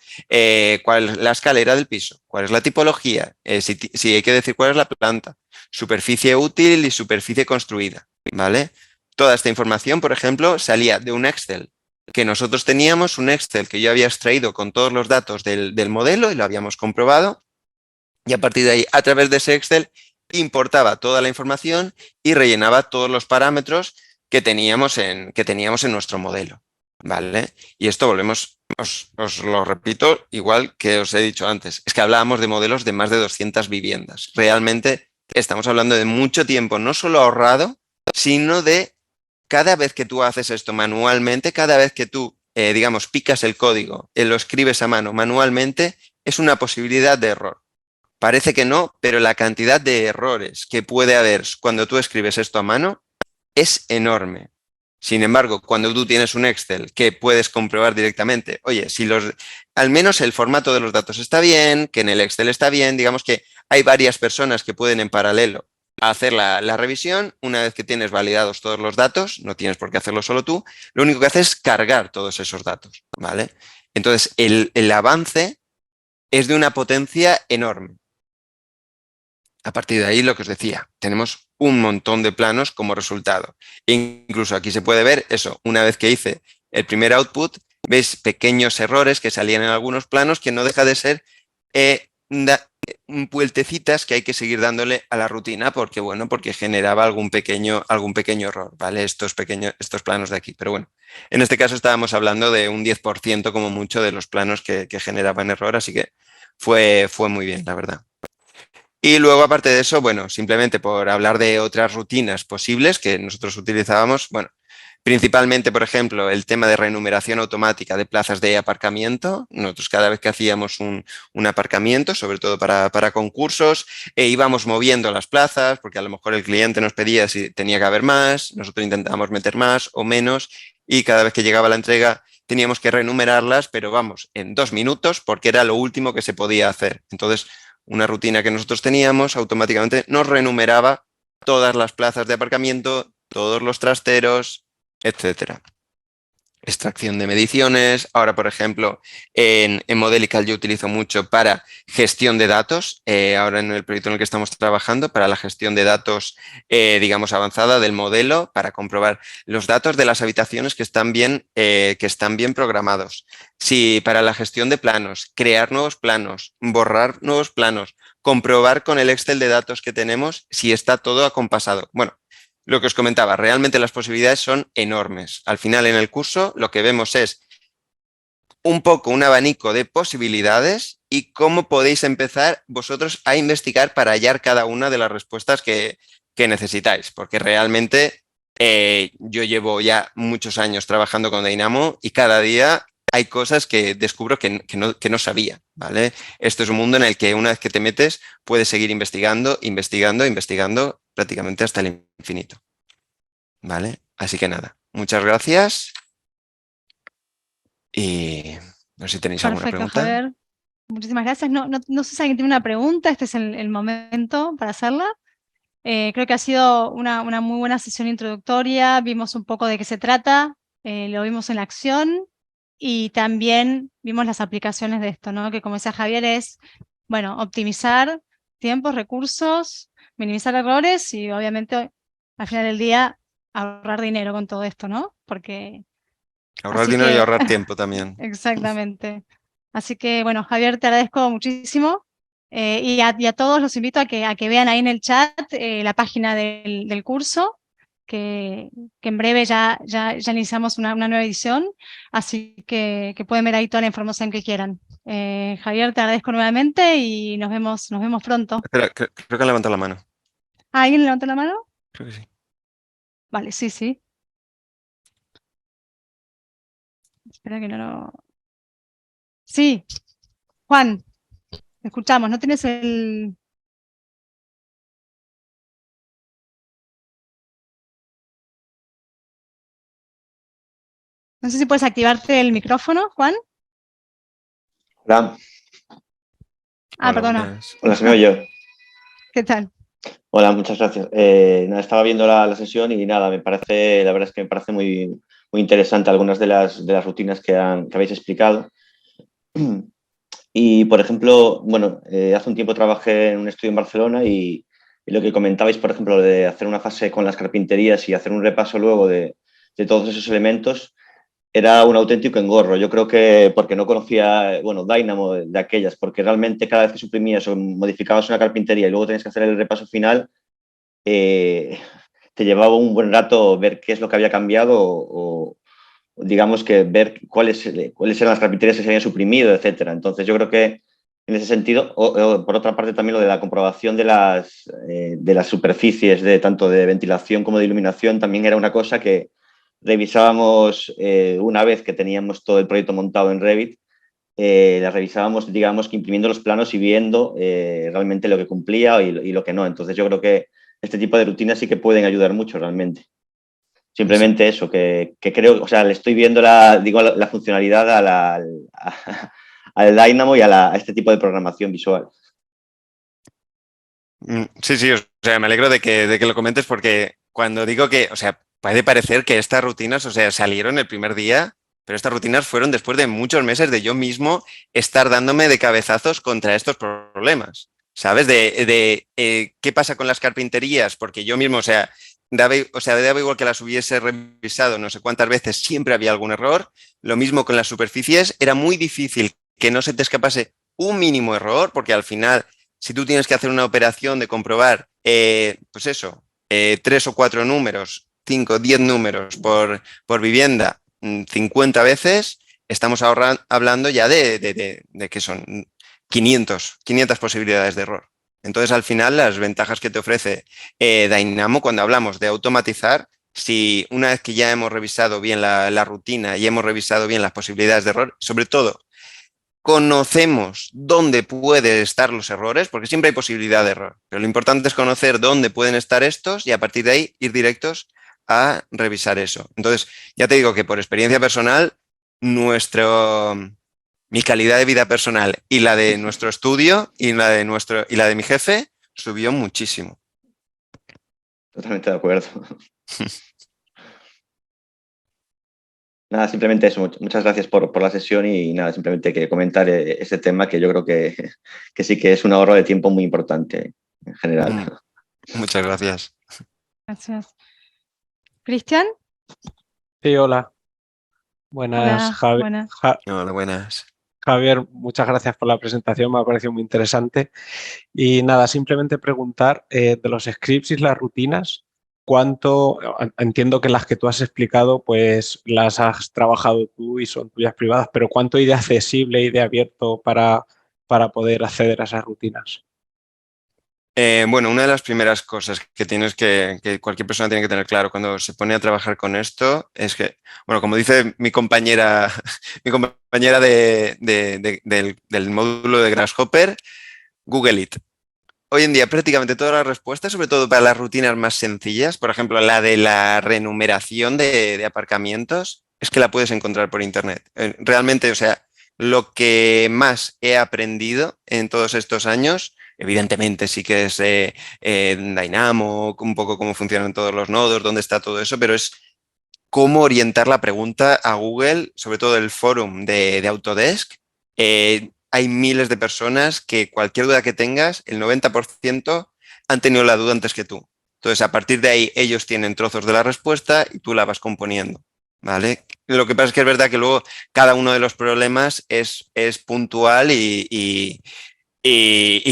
cuál es la escalera del piso, cuál es la tipología, si hay que decir cuál es la planta, superficie útil y superficie construida, ¿vale? Toda esta información, por ejemplo, salía de un Excel que nosotros teníamos, un Excel que yo había extraído con todos los datos del modelo y lo habíamos comprobado. Y a partir de ahí, a través de ese Excel, importaba toda la información y rellenaba todos los parámetros que teníamos en nuestro modelo, ¿vale? Y esto os lo repito, igual que os he dicho antes, es que hablábamos de modelos de más de 200 viviendas. Realmente estamos hablando de mucho tiempo, no solo ahorrado, sino de cada vez que tú haces esto manualmente, cada vez que tú, digamos, picas el código, lo escribes a mano manualmente, es una posibilidad de error. Parece que no, pero la cantidad de errores que puede haber cuando tú escribes esto a mano es enorme. Sin embargo, cuando tú tienes un Excel que puedes comprobar directamente, oye, si al menos el formato de los datos está bien, que en el Excel está bien, digamos que hay varias personas que pueden en paralelo hacer la revisión. Una vez que tienes validados todos los datos, no tienes por qué hacerlo solo tú, lo único que haces es cargar todos esos datos, ¿vale? Entonces, el avance es de una potencia enorme. A partir de ahí, lo que os decía, tenemos un montón de planos como resultado. Incluso aquí se puede ver eso, una vez que hice el primer output, veis pequeños errores que salían en algunos planos que no deja de ser vueltecitas que hay que seguir dándole a la rutina porque, bueno, porque generaba algún pequeño error, ¿vale? Estos planos de aquí. Pero bueno, en este caso estábamos hablando de un 10% como mucho de los planos que generaban error, así que fue muy bien, la verdad. Y luego, aparte de eso, bueno, simplemente por hablar de otras rutinas posibles que nosotros utilizábamos, bueno, principalmente, por ejemplo, el tema de renumeración automática de plazas de aparcamiento. Nosotros cada vez que hacíamos un aparcamiento, sobre todo para concursos, íbamos moviendo las plazas, porque a lo mejor el cliente nos pedía si tenía que haber más, nosotros intentábamos meter más o menos, y cada vez que llegaba la entrega teníamos que renumerarlas, pero vamos, en 2 minutos, porque era lo último que se podía hacer. Entonces, una rutina que nosotros teníamos automáticamente nos renumeraba todas las plazas de aparcamiento, todos los trasteros, etcétera. Extracción de mediciones. Ahora, por ejemplo, en Modelical yo utilizo mucho para gestión de datos. Ahora en el proyecto en el que estamos trabajando, para la gestión de datos, digamos, avanzada del modelo, para comprobar los datos de las habitaciones que están bien programados. Sí, para la gestión de planos, crear nuevos planos, borrar nuevos planos, comprobar con el Excel de datos que tenemos si está todo acompasado. Bueno, lo que os comentaba, realmente las posibilidades son enormes. Al final, en el curso, lo que vemos es un poco un abanico de posibilidades y cómo podéis empezar vosotros a investigar para hallar cada una de las respuestas que necesitáis. Porque realmente yo llevo ya muchos años trabajando con Dynamo y cada día hay cosas que descubro que no sabía, ¿vale? Esto es un mundo en el que una vez que te metes puedes seguir investigando prácticamente hasta el infinito, ¿vale? Así que nada, muchas gracias y no sé si tenéis alguna Perfecto, pregunta. Javier. Muchísimas gracias. No sé si alguien tiene una pregunta, este es el momento para hacerla. Creo que ha sido una muy buena sesión introductoria, vimos un poco de qué se trata, lo vimos en la acción y también vimos las aplicaciones de esto, ¿no? Que como decía Javier es, bueno, optimizar tiempos, recursos, minimizar errores y obviamente al final del día ahorrar dinero con todo esto, ¿no? Porque Ahorrar así dinero y que, ahorrar tiempo también. exactamente. Así que, bueno, Javier, te agradezco muchísimo. Y a todos los invito a que vean ahí en el chat la página del curso, que en breve ya iniciamos una nueva edición, así que pueden ver ahí toda la información que quieran. Javier, te agradezco nuevamente y nos vemos pronto. Espera, creo que han levantado la mano. ¿Alguien levantó la mano? Creo que sí. Vale, sí, sí. Espera que no lo... Sí, Juan, te escuchamos. ¿No tienes el...? No sé si puedes activarte el micrófono, Juan. Hola, Ah, Hola, perdona. buenas. hola, se me oye yo. ¿Qué tal? Hola, muchas gracias. Nada, estaba viendo la sesión y nada, la verdad es que me parece muy interesante algunas de las rutinas que habéis explicado. Y, por ejemplo, bueno, hace un tiempo trabajé en un estudio en Barcelona y lo que comentabais, por ejemplo, de hacer una fase con las carpinterías y hacer un repaso luego de todos esos elementos, era un auténtico engorro. Yo creo que porque no conocía, bueno, Dynamo de aquellas, porque realmente cada vez que suprimías o modificabas una carpintería y luego tenías que hacer el repaso final, eh, te llevaba un buen rato ver qué es lo que había cambiado o digamos que ver cuáles eran las carpinterías que se habían suprimido, etcétera. Entonces yo creo que en ese sentido, por otra parte también lo de la comprobación de las superficies, tanto de ventilación como de iluminación, también era una cosa que revisábamos una vez que teníamos todo el proyecto montado en Revit, la revisábamos, digamos, que imprimiendo los planos y viendo realmente lo que cumplía y lo que no. Entonces yo creo que este tipo de rutinas sí que pueden ayudar mucho realmente. Sí. Simplemente eso, que creo, o sea, le estoy viendo la funcionalidad al Dynamo y a este tipo de programación visual. Sí, sí, o sea, me alegro de que lo comentes porque cuando digo que, o sea, puede parecer que estas rutinas, o sea, salieron el primer día, pero estas rutinas fueron después de muchos meses de yo mismo estar dándome de cabezazos contra estos problemas, ¿sabes? ¿Qué pasa con las carpinterías? Porque yo mismo, daba igual que las hubiese revisado no sé cuántas veces, siempre había algún error. Lo mismo con las superficies, era muy difícil que no se te escapase un mínimo error, porque al final si tú tienes que hacer una operación de comprobar, pues eso, 3 o 4 números, 5, 10 números por vivienda, 50 veces, estamos hablando ya de que son 500 posibilidades de error. Entonces, al final, las ventajas que te ofrece Dynamo cuando hablamos de automatizar, si una vez que ya hemos revisado bien la rutina y hemos revisado bien las posibilidades de error, sobre todo conocemos dónde pueden estar los errores, porque siempre hay posibilidad de error, pero lo importante es conocer dónde pueden estar estos y a partir de ahí ir directos a revisar eso. Entonces, ya te digo que por experiencia personal, nuestro, mi calidad de vida personal y la de nuestro estudio y la de mi jefe subió muchísimo. Totalmente de acuerdo. Nada, simplemente eso. Muchas gracias por la sesión y nada, simplemente quería comentar este tema que yo creo que sí que es un ahorro de tiempo muy importante en general. Mm, Muchas gracias. Gracias. Cristian, Sí, hola. Buenas, hola, buenas. Hola, buenas. Javier. Muchas gracias por la presentación, me ha parecido muy interesante. Y nada, simplemente preguntar de los scripts y las rutinas, entiendo que las que tú has explicado, pues las has trabajado tú y son tuyas privadas, pero ¿cuánto hay de accesible y de abierto para poder acceder a esas rutinas? Bueno, una de las primeras cosas que cualquier persona tiene que tener claro cuando se pone a trabajar con esto es que, bueno, como dice mi compañera, mi compañera del módulo de Grasshopper, Google It. Hoy en día prácticamente todas las respuestas, sobre todo para las rutinas más sencillas, por ejemplo, la de la renumeración de aparcamientos, es que la puedes encontrar por internet. Realmente, o sea, lo que más he aprendido en todos estos años evidentemente sí que es Dynamo, un poco cómo funcionan todos los nodos, dónde está todo eso, pero es cómo orientar la pregunta a Google, sobre todo el forum de Autodesk. Hay miles de personas que cualquier duda que tengas, el 90% han tenido la duda antes que tú. Entonces, a partir de ahí, ellos tienen trozos de la respuesta y tú la vas componiendo, ¿vale? Lo que pasa es que es verdad que luego cada uno de los problemas es puntual y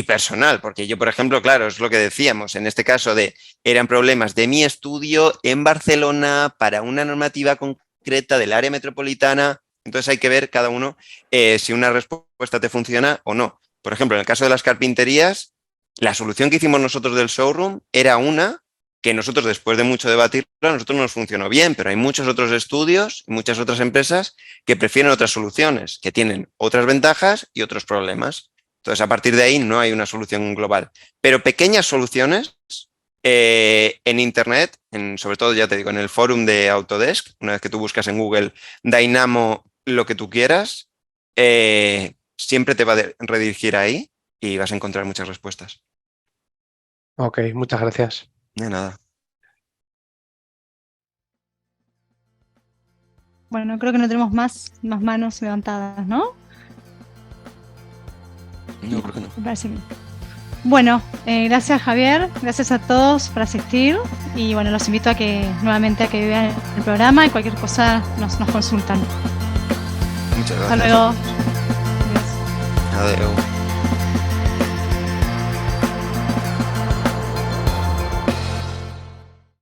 personal, porque yo, por ejemplo, claro, es lo que decíamos, en este caso eran problemas de mi estudio en Barcelona para una normativa concreta del área metropolitana, entonces hay que ver cada uno si una respuesta te funciona o no. Por ejemplo, en el caso de las carpinterías, la solución que hicimos nosotros del showroom era una que nosotros, después de mucho debatirlo, a nosotros nos funcionó bien, pero hay muchos otros estudios y muchas otras empresas que prefieren otras soluciones, que tienen otras ventajas y otros problemas. Entonces, a partir de ahí no hay una solución global. Pero pequeñas soluciones en Internet, sobre todo, ya te digo, en el forum de Autodesk, una vez que tú buscas en Google Dynamo lo que tú quieras, siempre te va a redirigir ahí y vas a encontrar muchas respuestas. Ok, muchas gracias. De nada. Bueno, creo que no tenemos más manos levantadas, ¿no? No, ¿por qué no? Me parece bien. Bueno, gracias Javier, gracias a todos por asistir y bueno, los invito a que nuevamente a que vean el programa y cualquier cosa nos consultan. Muchas gracias. Hasta luego. Adiós.